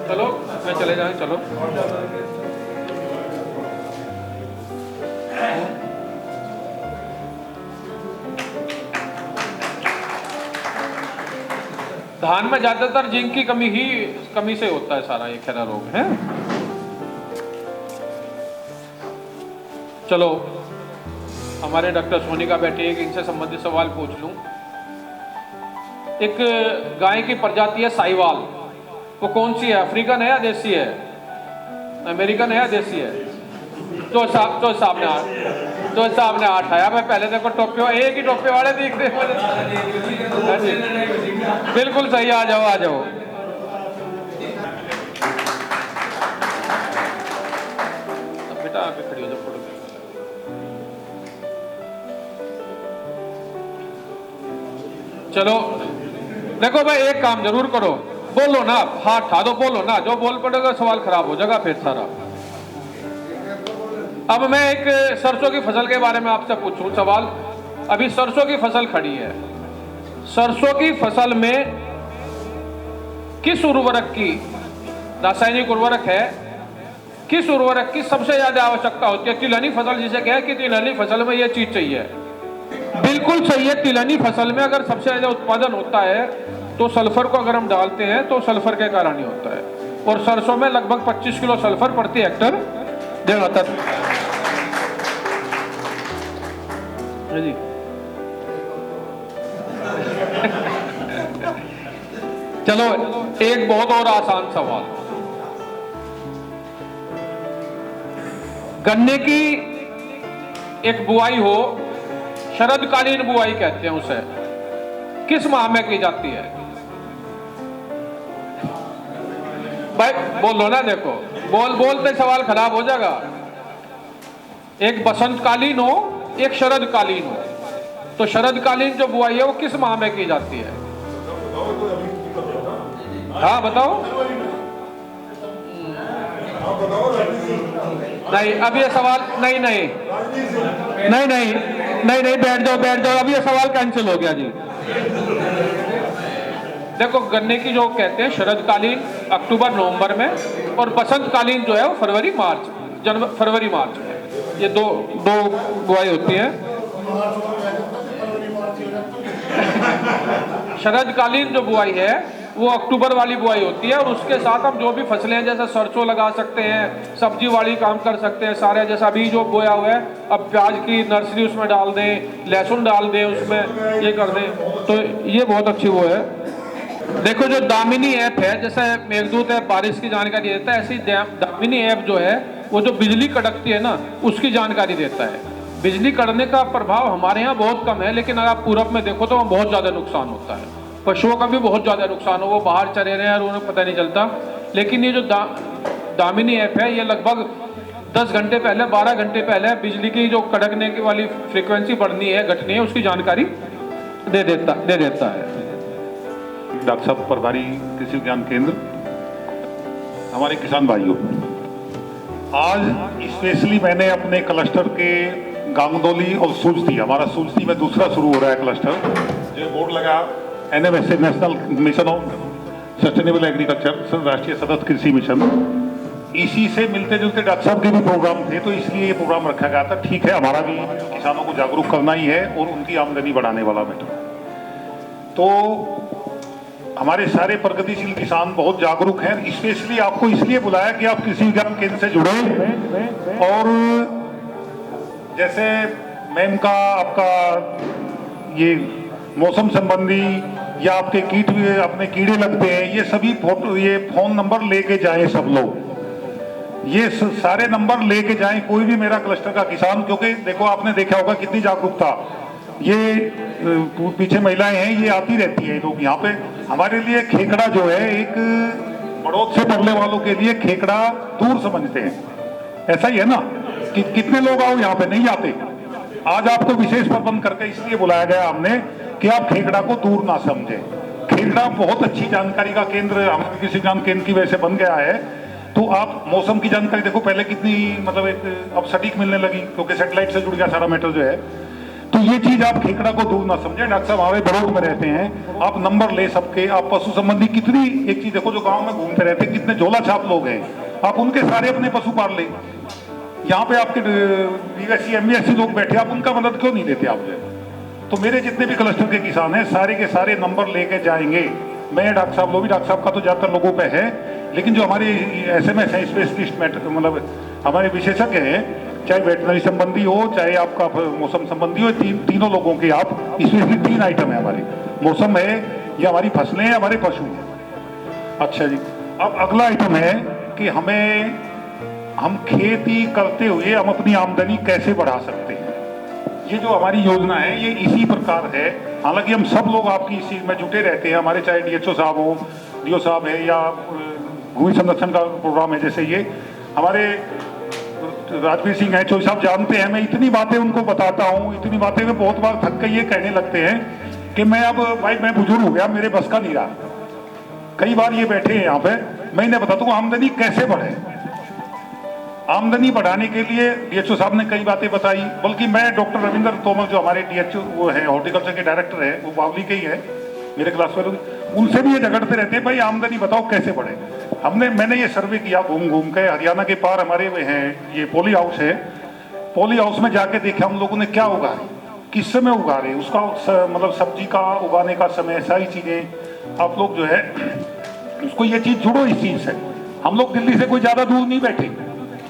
चलो मैं चले जाएं, चलो। धान में ज्यादातर जिंक की कमी से होता है सारा ये खैरा रोग है। चलो हमारे डॉक्टर सोनिका बैठी है कि इनसे संबंधित सवाल पूछ लूं। एक गाय की प्रजाति है साहिवाल, वो कौन सी है? अफ्रीकन है या देसी है? अमेरिकन है या देसी है? तो सामने आठ आया। मैं पहले देखो टोपे, एक ही टोपे वाले दिख रहे मुझे। बिल्कुल सही, आ जाओ आ जाओ। अब बेटा आके खड़ी हो जाओ, फोटो। चलो देखो भाई, एक काम जरूर करो, बोलो ना, हाथ उठा दो, बोलो ना, जो बोल पड़ेगा सवाल खराब हो जाएगा फिर सारा। अब मैं एक सरसों की फसल के बारे में आपसे पूछूं सवाल। अभी सरसों की फसल खड़ी है, सरसों की फसल में किस उर्वरक की, रासायनिक उर्वरक है, किस उर्वरक की सबसे ज्यादा आवश्यकता होती है? तिलहनी फसल जिसे कहे कि तिलहनी फसल में यह चीज चाहिए। बिल्कुल सही है, तिलहनी फसल में अगर सबसे ज्यादा उत्पादन होता है तो सल्फर को अगर हम डालते हैं तो सल्फर के कारण ही होता है। और सरसों में लगभग 25 किलो सल्फर प्रति हेक्टर देना होता है जी। चलो एक बहुत और आसान सवाल, गन्ने की एक बुआई हो, शरदकालीन बुआई कहते हैं उसे, किस माह में की जाती है? भाई बोलो ना, देखो बोलते सवाल खराब हो जाएगा। एक बसंतकालीन हो, एक शरदकालीन हो। तो शरदकालीन जो बुआई है वो किस माह में की जाती है? हाँ बताओ। नहीं अब ये सवाल नहीं, बैठ जाओ, अब ये सवाल कैंसिल हो गया जी। देखो गन्ने की जो कहते हैं शरदकालीन अक्टूबर नवंबर में, और बसंतकालीन जो है वो फरवरी मार्च में, ये दो बुआई होती है। शरदकालीन जो बुआई है वो अक्टूबर वाली बुआई होती है, और उसके साथ हम जो भी फसलें जैसे सरसों लगा सकते हैं, सब्जी वाली काम कर सकते हैं सारे, जैसा अभी जो बोया हुआ है, अब प्याज की नर्सरी उसमें डाल दें, लहसुन डाल दें उसमें, ये कर दें, तो ये बहुत अच्छी वो है। देखो जो दामिनी ऐप है, जैसे मेघदूत ऐप बारिश की जानकारी देता है, ऐसी दामिनी ऐप जो है वो जो बिजली कड़कती है ना उसकी जानकारी देता है। बिजली कड़ने का प्रभाव हमारे यहाँ बहुत कम है, लेकिन अगर आप पूरब में देखो तो वहाँ बहुत ज़्यादा नुकसान होता है, पशुओं का भी बहुत ज़्यादा नुकसान हो, वो बाहर चरे रहे हैं और उन्हें पता नहीं चलता। लेकिन ये जो दामिनी ऐप है ये लगभग 10 घंटे पहले 12 घंटे पहले बिजली की जो कड़कने की वाली फ्रीक्वेंसी बढ़नी है घटनी है उसकी जानकारी दे देता है। डॉक्टर साहब, प्रभारी कृषि विज्ञान केंद्र, हमारे किसान भाइयों, आज स्पेशली मैंने अपने क्लस्टर के गांगदोली और सुलस्ती, हमारा सुलस्ती में दूसरा शुरू हो रहा है क्लस्टर, जो बोर्ड लगा NMSA national mission of sustainable agriculture, राष्ट्रीय सतत कृषि मिशन, इसी से मिलते जुलते डॉक्टर साहब के भी प्रोग्राम थे, तो इसलिए ये प्रोग्राम रखा गया था। ठीक है, हमारा भी किसानों को जागरूक करना ही है और उनकी आमदनी बढ़ाने वाला मैटर। तो हमारे सारे प्रगतिशील किसान बहुत जागरूक हैं। स्पेशली आपको इसलिए बुलाया कि आप कृषि विज्ञान केंद्र से जुड़े, और जैसे मैम का आपका ये मौसम संबंधी या आपके अपने कीड़े लगते हैं, ये सभी फोटो, ये फोन नंबर लेके जाएं सब लोग, ये सारे नंबर लेके जाएं कोई भी मेरा क्लस्टर का किसान, क्योंकि देखो आपने देखा होगा कितनी जागरूकता, ये पीछे महिलाएं हैं, ये आती रहती है लोग यहाँ पे। हमारे लिए खेकड़ा जो है, एक बड़ौद से पढ़ने वालों के लिए खेकड़ा दूर समझते हैं, ऐसा ही है ना कि कितने लोग आओ यहाँ पे नहीं आते। आज आपको विशेष प्रबंध करके इसलिए बुलाया गया हमने कि आप खेकड़ा को दूर ना समझें। खेकड़ा बहुत अच्छी जानकारी का केंद्र हमारे कृषि विज्ञान केंद्र की वजह से बन गया है। तो आप मौसम की जानकारी देखो, पहले कितनी मतलब एक अब सटीक मिलने लगी क्योंकि सैटेलाइट से जुड़ गया सारा मैटर जो है। तो ये चीज आप खेकड़ा को दूर ना समझें। डॉक्टर साहब हमारे बड़ौद में रहते हैं, आप नंबर ले सबके, आप पशु संबंधी कितनी एक चीज देखो, जो गांव में घूमते रहते हैं कितने झोला छाप लोग हैं, आप उनके सारे अपने पशु पाल ले। यहाँ पे आपके BSc MSc लोग बैठे, आप उनका मदद क्यों नहीं देते आप जो? तो मेरे जितने भी क्लस्टर के किसान हैं सारे के सारे नंबर लेके जाएंगे। मैं डॉक्टर साहब लोग भी, डॉक्टर साहब का तो ज्यादातर लोगों पे है, लेकिन जो हमारे SMS है स्पेशलिस्ट मतलब हमारे विशेषज्ञ हैं, चाहे वेटनरी संबंधी हो चाहे आपका मौसम संबंधी हो, तीनों लोगों के आप स्पेशली 3 आइटम है हमारे, मौसम है या हमारी फसलें हैं, हमारे पशु हैं। अच्छा जी, अब अगला आइटम है कि हम खेती करते हुए हम अपनी आमदनी कैसे बढ़ा सकते हैं। ये जो हमारी योजना है ये इसी प्रकार है। हालांकि हम सब लोग आपकी इस चीज में जुटे रहते हैं, हमारे चाहे DHO साहब हो, DO साहब है, या भूमि संरक्षण का प्रोग्राम है, जैसे ये हमारे राजवीर सिंह है, चौधरी साहब जानते हैं, मैं इतनी बातें उनको बताता हूँ, इतनी बातें में बहुत बार थक के ये कहने लगते हैं कि मैं अब भाई मैं बुजुर्ग हो गया, मेरे बस का नहीं रहा। कई बार ये बैठे हैं यहाँ पे, मैं इन्हें बताता हूँ आमदनी कैसे बढ़े। आमदनी बढ़ाने के लिए DHO साहब ने कई बातें बताई, बल्कि मैं डॉक्टर रविंद्र तोमर जो हमारे DHO वो है हॉर्टिकल्चर के डायरेक्टर है, वो बावली के ही है मेरे क्लास में, उनसे भी ये झगड़ते रहते हैं भाई आमदनी बताओ कैसे बढ़े। मैंने ये सर्वे किया घूम घूम के, हरियाणा के पार हमारे हैं ये पोली हाउस है, पोली हाउस में जाके देखा हम लोगों ने क्या उगा रहे, किस समय उगा रहे, उसका मतलब सब्जी का उगाने का समय, सारी चीजें आप लोग जो है उसको ये चीज जुड़ो इस चीज से। हम लोग दिल्ली से कोई ज्यादा दूर नहीं बैठे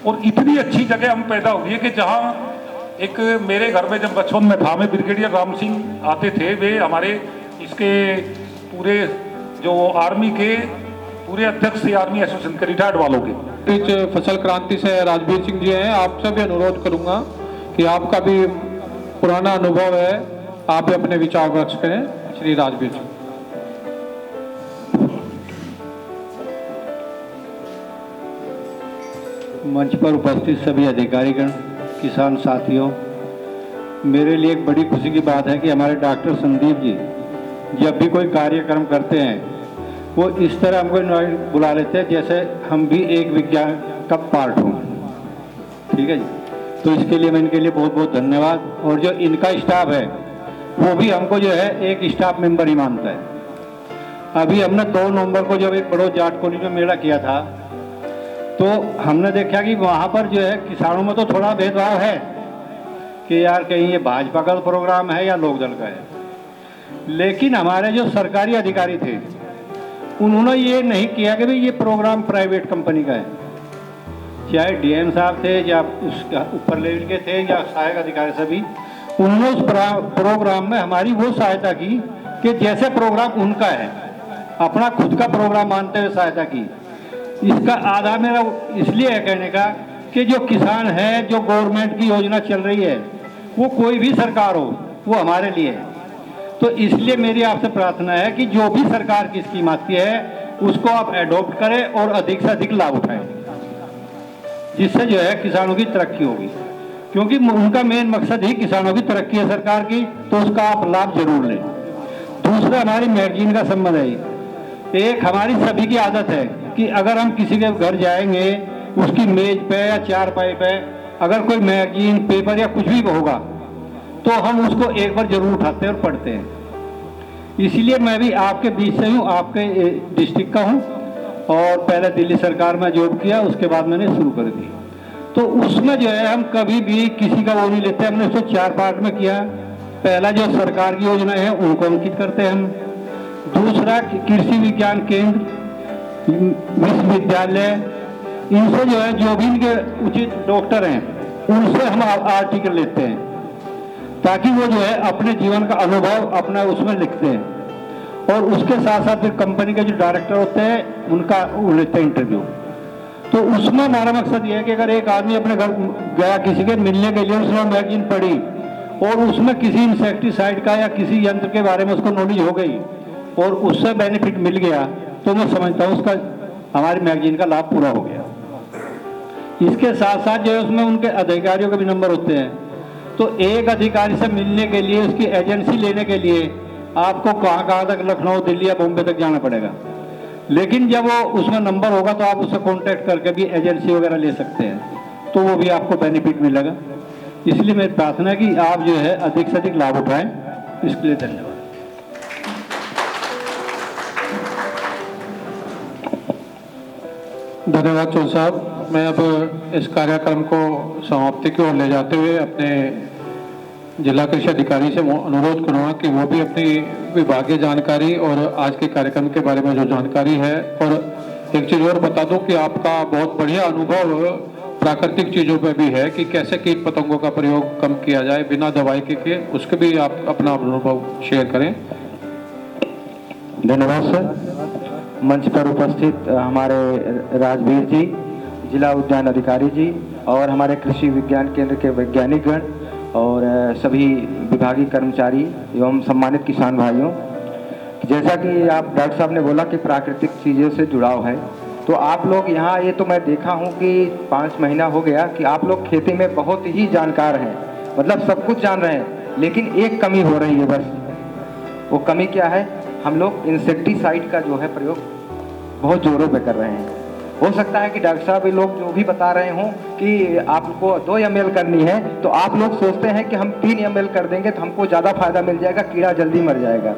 और इतनी अच्छी जगह हम पैदा हुए हैं कि जहाँ एक मेरे घर में जब बचपन में था, मैं ब्रिगेडियर राम सिंह आते थे, वे हमारे इसके पूरे जो आर्मी के पूरे अध्यक्ष थे आर्मी एसोसिएशन के रिटायर्ड वालों के। बीच फसल क्रांति से राजवीर सिंह जी हैं, आपसे भी अनुरोध करूंगा कि आपका भी पुराना अनुभव है, आप भी अपने विचार व्यक्त करें। श्री राजवीर सिंह। मंच पर उपस्थित सभी अधिकारीगण, किसान साथियों, मेरे लिए एक बड़ी खुशी की बात है कि हमारे डॉक्टर संदीप जी जब भी कोई कार्यक्रम करते हैं वो इस तरह हमको बुला लेते हैं जैसे हम भी एक विज्ञान का पार्ट हों। ठीक है जी, तो इसके लिए मैं इनके लिए बहुत बहुत धन्यवाद। और जो इनका स्टाफ है वो भी हमको जो है एक स्टाफ मेंबर ही मानता है। अभी हमने 2 नवंबर को जब एक बड़ो जाट कॉलोनी में मेला किया था तो हमने देखा कि वहाँ पर जो है किसानों में तो थोड़ा भेदभाव है कि यार कहीं ये भाजपा का प्रोग्राम है या लोकदल का है, लेकिन हमारे जो सरकारी अधिकारी थे उन्होंने ये नहीं किया कि भाई ये प्रोग्राम प्राइवेट कंपनी का है। चाहे डीएम साहब थे या उसका ऊपर लेवल के थे या सहायक अधिकारी सभी, उन्होंने उस प्रोग्राम में हमारी वो सहायता की कि जैसे प्रोग्राम उनका है, अपना खुद का प्रोग्राम मानते हुए सहायता की। इसका आधा मेरा इसलिए है कहने का कि जो किसान है, जो गवर्नमेंट की योजना चल रही है, वो कोई भी सरकार हो वो हमारे लिए है। तो इसलिए मेरी आपसे प्रार्थना है कि जो भी सरकार की स्कीम आती है उसको आप एडॉप्ट करें और अधिक से अधिक लाभ उठाएं, जिससे जो है किसानों की तरक्की होगी, क्योंकि उनका मेन मकसद ही किसानों की तरक्की है सरकार की, तो उसका आप लाभ जरूर लें। दूसरा हमारी मैगजीन का संबंध है। एक हमारी सभी की आदत है कि अगर हम किसी के घर जाएंगे उसकी मेज पे या चारपाई पे अगर कोई मैगजीन, पेपर या कुछ भी होगा तो हम उसको एक बार जरूर उठाते हैं और पढ़ते हैं। इसलिए मैं भी आपके बीच से हूँ, आपके डिस्ट्रिक्ट का हूँ और पहले दिल्ली सरकार में जॉब किया, उसके बाद मैंने शुरू कर दी। तो उसमें जो है हम कभी भी किसी का वो नहीं लेते, हमने उसको 4 पार्ट में किया। पहला जो सरकार की योजना है उनको अंकित करते हैं हम। दूसरा कृषि विज्ञान केंद्र, विश्वविद्यालय, इनसे जो है जो भी इनके उचित डॉक्टर हैं उनसे हम आर्टिकल लेते हैं ताकि वो जो है अपने जीवन का अनुभव अपना उसमें लिखते हैं। और उसके साथ साथ फिर कंपनी के जो डायरेक्टर होते हैं उनका वो लेते हैं इंटरव्यू। तो उसमें हमारा मकसद ये है कि अगर एक आदमी अपने घर गया किसी के मिलने के लिए, उसने मैगजीन पढ़ी और उसमें किसी इंसेक्टिसाइड का या किसी यंत्र के बारे में उसको नॉलेज हो गई और उससे बेनिफिट मिल गया, तो मैं समझता हूँ उसका हमारी मैगजीन का लाभ पूरा हो गया। इसके साथ साथ जो है उसमें उनके अधिकारियों के भी नंबर होते हैं। तो एक अधिकारी से मिलने के लिए, उसकी एजेंसी लेने के लिए आपको कहाँ तक, लखनऊ, दिल्ली या बॉम्बे तक जाना पड़ेगा। लेकिन जब वो उसमें नंबर होगा तो आप उससे कांटेक्ट करके भी एजेंसी वगैरह ले सकते हैं, तो वो भी आपको बेनिफिट मिलेगा। इसलिए मेरी प्रार्थना है कि आप जो है अधिक से अधिक लाभ उठाएं। इसके लिए धन्यवाद। धन्यवाद चौधरी साहब। मैं अब इस कार्यक्रम को समाप्ति की ओर ले जाते हुए अपने जिला कृषि अधिकारी से अनुरोध करूँगा कि वो भी अपनी विभागीय जानकारी और आज के कार्यक्रम के बारे में जो जानकारी है, और एक चीज़ और बता दूं कि आपका बहुत बढ़िया अनुभव प्राकृतिक चीज़ों पे भी है कि कैसे कीट पतंगों का प्रयोग कम किया जाए बिना दवाई के, उसके भी आप अपना अनुभव शेयर करें। धन्यवाद सर। मंच पर उपस्थित हमारे राजवीर जी, जिला उद्यान अधिकारी जी और हमारे कृषि विज्ञान केंद्र के वैज्ञानिकगण और सभी विभागीय कर्मचारी एवं सम्मानित किसान भाइयों, जैसा कि आप डॉक्टर साहब ने बोला कि प्राकृतिक चीज़ों से जुड़ाव है, तो आप लोग यहाँ, ये तो मैं देखा हूँ कि 5 महीना हो गया कि आप लोग खेती में बहुत ही जानकार हैं, मतलब सब कुछ जान रहे हैं, लेकिन एक कमी हो रही है बस। वो कमी क्या है? हम लोग इंसेक्टिसाइड का जो है प्रयोग बहुत जोरों पे कर रहे हैं। हो सकता है कि डॉक्टर साहब ये लोग जो भी बता रहे हों कि आपको 2 ml करनी है, तो आप लोग सोचते हैं कि हम 3 ml कर देंगे तो हमको ज़्यादा फायदा मिल जाएगा, कीड़ा जल्दी मर जाएगा,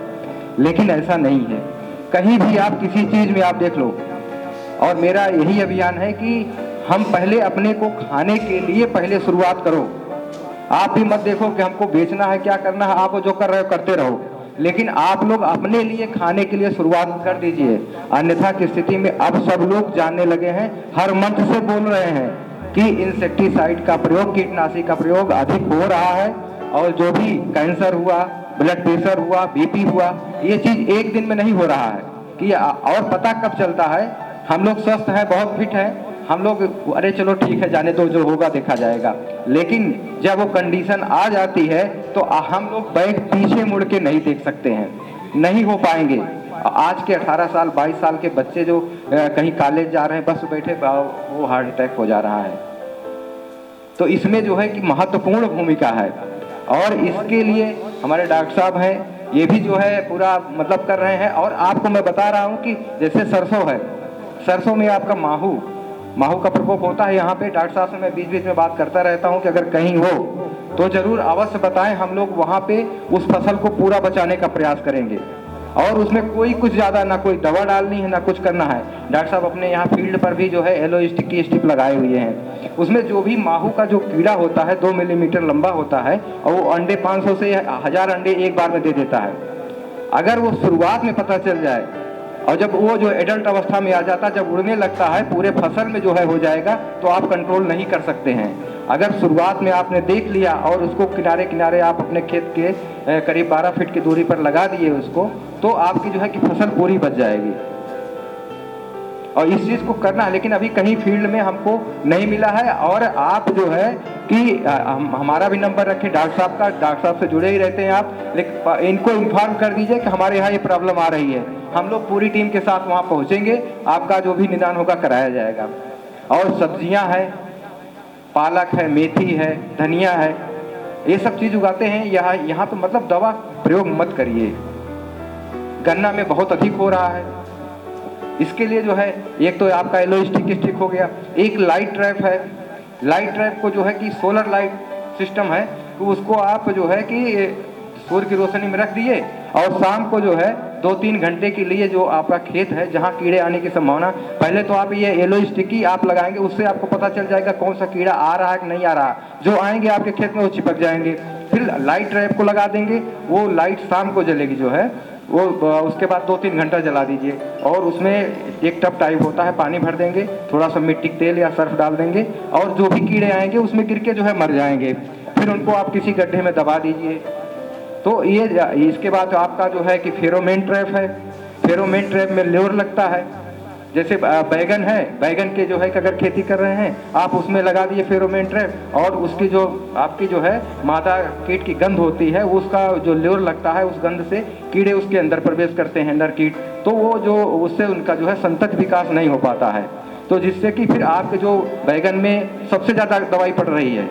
लेकिन ऐसा नहीं है। कहीं भी आप किसी चीज़ में आप देख लो, और मेरा यही अभियान है कि हम पहले अपने को खाने के लिए पहले शुरुआत करो। आप भी मत देखो कि हमको बेचना है, क्या करना है, आप जो कर रहे हो करते रहो, लेकिन आप लोग अपने लिए खाने के लिए शुरुआत कर दीजिए, अन्यथा की स्थिति में अब सब लोग जानने लगे हैं, हर मंच से बोल रहे हैं कि इंसेक्टिसाइड का प्रयोग, कीटनाशी का प्रयोग अधिक हो रहा है, और जो भी कैंसर हुआ, ब्लड प्रेशर हुआ, बीपी हुआ, ये चीज एक दिन में नहीं हो रहा है कि और पता कब चलता है, हम लोग स्वस्थ हैं, बहुत फिट हैं, हम लोग अरे चलो ठीक है जाने दो, जो होगा देखा जाएगा, लेकिन जब वो कंडीशन आ जाती है तो हम लोग बैग पीछे मुड़ के नहीं देख सकते हैं, नहीं हो पाएंगे। आज के 18 साल 22 साल के बच्चे जो कहीं कॉलेज जा रहे हैं, बस बैठे वो हार्ट अटैक हो जा रहा है। तो इसमें जो है कि महत्वपूर्ण भूमिका है, और इसके लिए हमारे डॉक्टर साहब हैं, ये भी जो है पूरा मतलब कर रहे हैं। और आपको मैं बता रहा हूँ कि जैसे सरसों है, सरसों में आपका माहू का प्रकोप होता है। यहाँ पे डॉक्टर साहब से मैं बीच बीच में बात करता रहता हूँ कि अगर कहीं हो तो जरूर अवश्य बताएं, हम लोग वहाँ पे उस फसल को पूरा बचाने का प्रयास करेंगे। और उसमें कोई कुछ ज़्यादा ना कोई दवा डालनी है ना कुछ करना है। डॉक्टर साहब अपने यहाँ फील्ड पर भी जो है एलो स्टिक की स्टिप लगाए हुए हैं। उसमें जो भी माहू का जो कीड़ा होता है 2 मिलीमीटर लंबा होता है, और वो अंडे 500 से 1000 अंडे एक बार में दे देता है। अगर वो शुरुआत में पता चल जाए, और जब वो जो एडल्ट अवस्था में आ जाता है, जब उड़ने लगता है, पूरे फसल में जो है हो जाएगा, तो आप कंट्रोल नहीं कर सकते हैं। अगर शुरुआत में आपने देख लिया और उसको किनारे किनारे आप अपने खेत के करीब 12 फीट की दूरी पर लगा दिए उसको, तो आपकी जो है कि फसल पूरी बच जाएगी। और इस चीज़ को करना है, लेकिन अभी कहीं फील्ड में हमको नहीं मिला है। और आप जो है कि हमारा भी नंबर रखें डॉक्टर साहब का, डॉक्टर साहब से जुड़े ही रहते हैं आप, लेकिन इनको इन्फॉर्म कर दीजिए कि हमारे यहाँ ये प्रॉब्लम आ रही है। हम लोग पूरी टीम के साथ वहाँ पहुँचेंगे, आपका जो भी निदान होगा कराया जाएगा। और सब्जियाँ हैं, पालक है, मेथी है, धनिया है, ये सब चीज़ उगाते हैं यहाँ पे। मतलब दवा प्रयोग मत करिए। गन्ना में बहुत अधिक हो रहा है, इसके लिए जो है एक तो आपका एलो स्टिक हो गया, एक लाइट ट्रैप है। लाइट ट्रैप को जो है कि सोलर लाइट सिस्टम है, तो उसको आप जो है कि सूर्य की रोशनी में रख दिए, और शाम को जो है 2-3 घंटे के लिए जो आपका खेत है जहाँ कीड़े आने की संभावना, पहले तो आप ये एलो स्टिकी आप लगाएंगे, उससे आपको पता चल जाएगा कौन सा कीड़ा आ रहा है कि नहीं आ रहा। जो आएंगे आपके खेत में वो चिपक जाएंगे। फिर लाइट ट्रैप को लगा देंगे, वो लाइट शाम को जलेगी जो है वो, उसके बाद 2-3 घंटा जला दीजिए, और उसमें एक टब टाइप होता है, पानी भर देंगे, थोड़ा सा मिट्टी तेल या सर्फ डाल देंगे, और जो भी कीड़े आएंगे उसमें गिर के जो है मर जाएंगे। फिर उनको आप किसी गड्ढे में दबा दीजिए। तो ये इसके बाद आपका जो है कि फेरोमेन ट्रैप है। फेरोमेन ट्रैप में ल्योर लगता है, जैसे बैगन है, बैगन के जो है कि अगर खेती कर रहे हैं आप उसमें लगा दिए फेरोमेन ट्रैप, और उसकी जो आपकी जो है मादा कीट की गंध होती है, उसका जो ल्योर लगता है, उस गंध से कीड़े उसके अंदर प्रवेश करते हैं, नर कीट, तो वो जो उससे उनका जो है संतत विकास नहीं हो पाता है। तो जिससे कि फिर आपके जो बैगन में सबसे ज़्यादा दवाई पड़ रही है,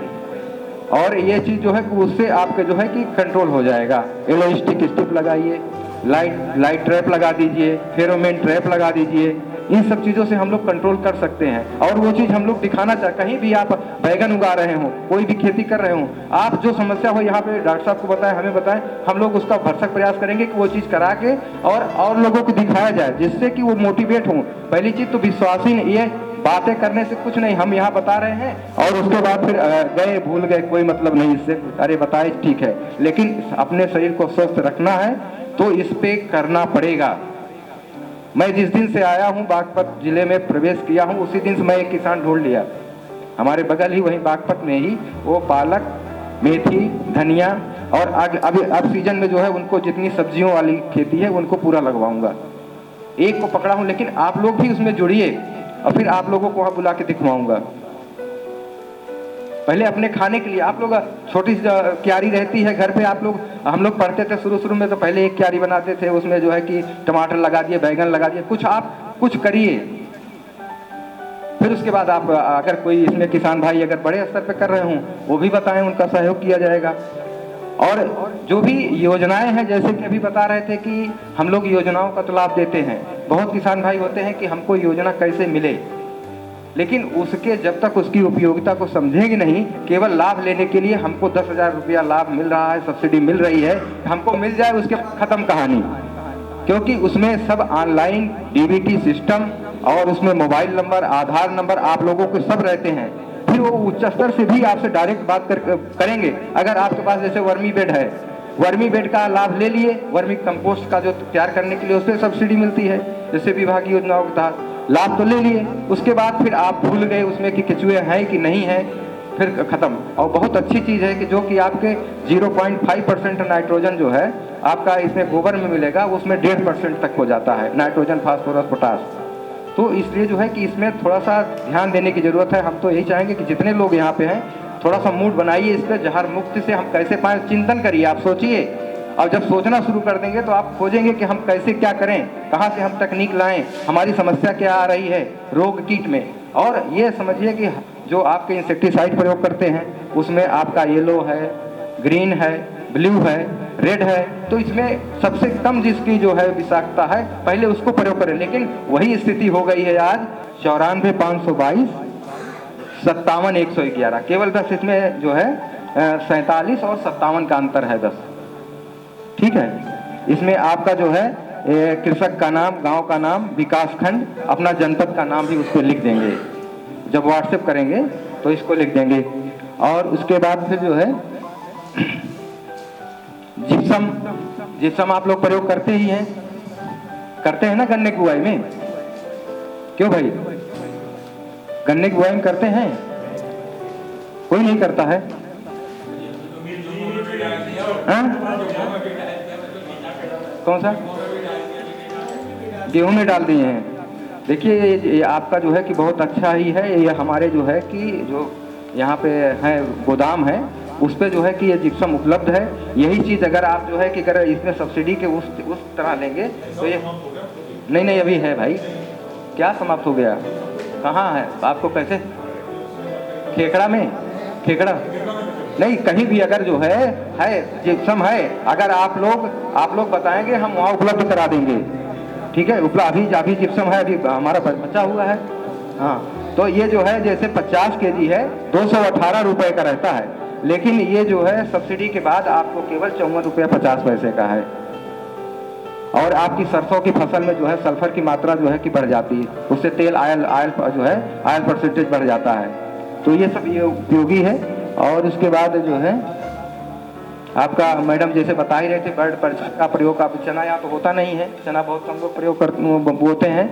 और ये चीज़ जो है कि उससे आपके जो है कि कंट्रोल हो जाएगा। एलो स्टिक लगाइए, लाइट ट्रैप लगा दीजिए, फेरोमेन ट्रैप लगा दीजिए। इन सब चीज़ों से हम लोग कंट्रोल कर सकते हैं। और वो चीज़ हम लोग दिखाना चाहते, कहीं भी आप बैगन उगा रहे हो, कोई भी खेती कर रहे हो, आप जो समस्या हो यहाँ पे डॉक्टर साहब को बताएं, हमें बताएं, हम लोग उसका भरसक प्रयास करेंगे कि वो चीज़ करा के और लोगों को दिखाया जाए, जिससे कि वो मोटिवेट हों। पहली चीज़ तो विश्वास ही नहीं है, बातें करने से कुछ नहीं, हम यहाँ बता रहे हैं और उसके बाद फिर गए भूल गए, कोई मतलब नहीं इससे। अरे बताए ठीक है, लेकिन अपने शरीर को स्वस्थ रखना है तो इस पे करना पड़ेगा। मैं जिस दिन से आया हूँ, बागपत जिले में प्रवेश किया हूँ, उसी दिन से मैं एक किसान ढूंढ लिया, हमारे बगल ही वहीं बागपत में ही, वो पालक, मेथी, धनिया, और अब सीजन में जो है उनको जितनी सब्जियों वाली खेती है उनको पूरा लगवाऊंगा। एक को पकड़ा हूँ, लेकिन आप लोग भी उसमें जुड़िए और फिर आप लोगों को वहाँ बुला के दिखवाऊंगा। पहले अपने खाने के लिए आप लोग, छोटी क्यारी रहती है घर पे, आप लोग, हम लोग पढ़ते थे शुरू में तो पहले एक क्यारी बनाते थे, उसमें जो है कि टमाटर लगा दिए, बैगन लगा दिए, कुछ आप कुछ करिए। फिर उसके बाद आप अगर कोई इसमें किसान भाई अगर बड़े स्तर पे कर रहे हों वो भी बताएं, उनका सहयोग किया जाएगा। और जो भी योजनाएं हैं, जैसे कि अभी बता रहे थे कि हम लोग योजनाओं का तो लाभ देते हैं, बहुत किसान भाई होते हैं कि हमको योजना कैसे मिले, लेकिन उसके जब तक उसकी उपयोगिता को समझेंगे नहीं, केवल लाभ लेने के लिए हमको 10,000 रुपया लाभ मिल रहा है, सब्सिडी मिल रही है, हमको मिल जाए उसके खत्म कहानी। क्योंकि उसमें सब ऑनलाइन डीबीटी सिस्टम और उसमें मोबाइल नंबर, आधार नंबर आप लोगों के सब रहते हैं। फिर वो उच्च स्तर से भी आपसे डायरेक्ट बात करेंगे। अगर आपके पास जैसे वर्मी बेड है वर्मी बेड का लाभ ले लिए, वर्मी कंपोस्ट का जो तैयार करने के लिए उस पर सब्सिडी मिलती है, जैसे विभागीय योजनाओं के तहत लाभ तो ले लिए। उसके बाद फिर आप भूल गए उसमें कि केचुए हैं कि नहीं है, फिर खत्म। और बहुत अच्छी चीज़ है कि जो कि आपके 0.5% नाइट्रोजन जो है आपका इसमें गोबर में मिलेगा, उसमें 1.5% तक हो जाता है नाइट्रोजन, फास्फोरस, पोटास। तो इसलिए जो है कि इसमें थोड़ा सा ध्यान देने की ज़रूरत है। हम तो यही चाहेंगे कि जितने लोग यहाँ पे हैं थोड़ा सा मूड बनाइए इस पर, जहर मुक्त से हम कैसे पाएँ, चिंतन करिए, आप सोचिए। और जब सोचना शुरू कर देंगे तो आप खोजेंगे कि हम कैसे क्या करें, कहाँ से हम तकनीक लाएं, हमारी समस्या क्या आ रही है रोग कीट में। और ये समझिए कि जो आपके इंसेक्टिसाइड प्रयोग करते हैं उसमें आपका येलो है, ग्रीन है, ब्लू है, रेड है, तो इसमें सबसे कम जिसकी जो है विषाक्तता है पहले उसको प्रयोग करें। लेकिन वही स्थिति हो गई है आज 94,522, 57,111, केवल 10 इसमें जो है 47 और 57 का अंतर है 10। ठीक है, इसमें आपका जो है कृषक का नाम, गांव का नाम, विकास खंड, अपना जनपद का नाम भी उस पर लिख देंगे। जब व्हाट्सएप करेंगे तो इसको लिख देंगे। और उसके बाद फिर जो है जिप्सम आप लोग प्रयोग करते ही हैं, करते हैं ना गन्ने की बुआई में? क्यों भाई, गन्ने की बुआई में करते हैं? कोई नहीं करता है? कौन सा? गेहूं में डाल दिए हैं। देखिए ये आपका जो है कि बहुत अच्छा ही है। ये हमारे जो है कि जो यहाँ पे है गोदाम है उस पे जो है कि ये जिप्सम उपलब्ध है। यही चीज़ अगर आप जो है कि अगर इसमें सब्सिडी के उस तरह लेंगे तो ये नहीं अभी है भाई। क्या समाप्त हो गया? कहाँ है? आपको कैसे? खेकड़ा में? खेकड़ा नहीं, कहीं भी अगर जो है जिप्सम है, अगर आप लोग बताएंगे हम वहाँ उपलब्ध करा देंगे। ठीक है, अभी जिप्सम है, अभी हमारा बचा हुआ है। हाँ, तो ये जो है जैसे 50 kg है 218 रुपये का रहता है, लेकिन ये जो है सब्सिडी के बाद आपको केवल 54 रुपया 50 पैसे का है। और आपकी सरसों की फसल में जो है सल्फर की मात्रा जो है कि बढ़ जाती है, उससे तेल आयल जो है आयल परसेंटेज बढ़ जाता है। तो ये सब ये उपयोगी है। और उसके बाद जो है आपका मैडम जैसे बता ही रहे थे बर्ड पर्च का प्रयोग, आप चना यहाँ तो होता नहीं है, चना बहुत कम लोग प्रयोग बोते हैं,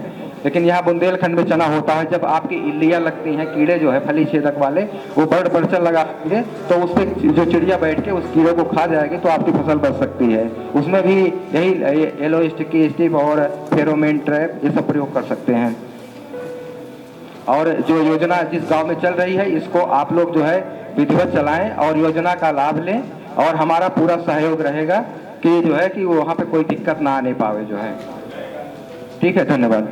लेकिन यहाँ बुंदेलखंड में चना होता है। जब आपकी इल्लियाँ लगती हैं, कीड़े जो है फली छेदक वाले, वो बर्ड पर्चन लगाएंगे तो उस पर जो चिड़िया बैठ के उस कीड़े को खा जाएगी तो आपकी फसल बच सकती है। उसमें भी यही येलो स्टिकी स्टिप और फेरोमेन ट्रैप ये सब प्रयोग कर सकते हैं। और जो योजना जिस गाँव में चल रही है इसको आप लोग जो है विधिवत चलाएं और योजना का लाभ लें, और हमारा पूरा सहयोग रहेगा कि जो है कि वहाँ पे कोई दिक्कत ना आने पावे जो है। ठीक है, धन्यवाद।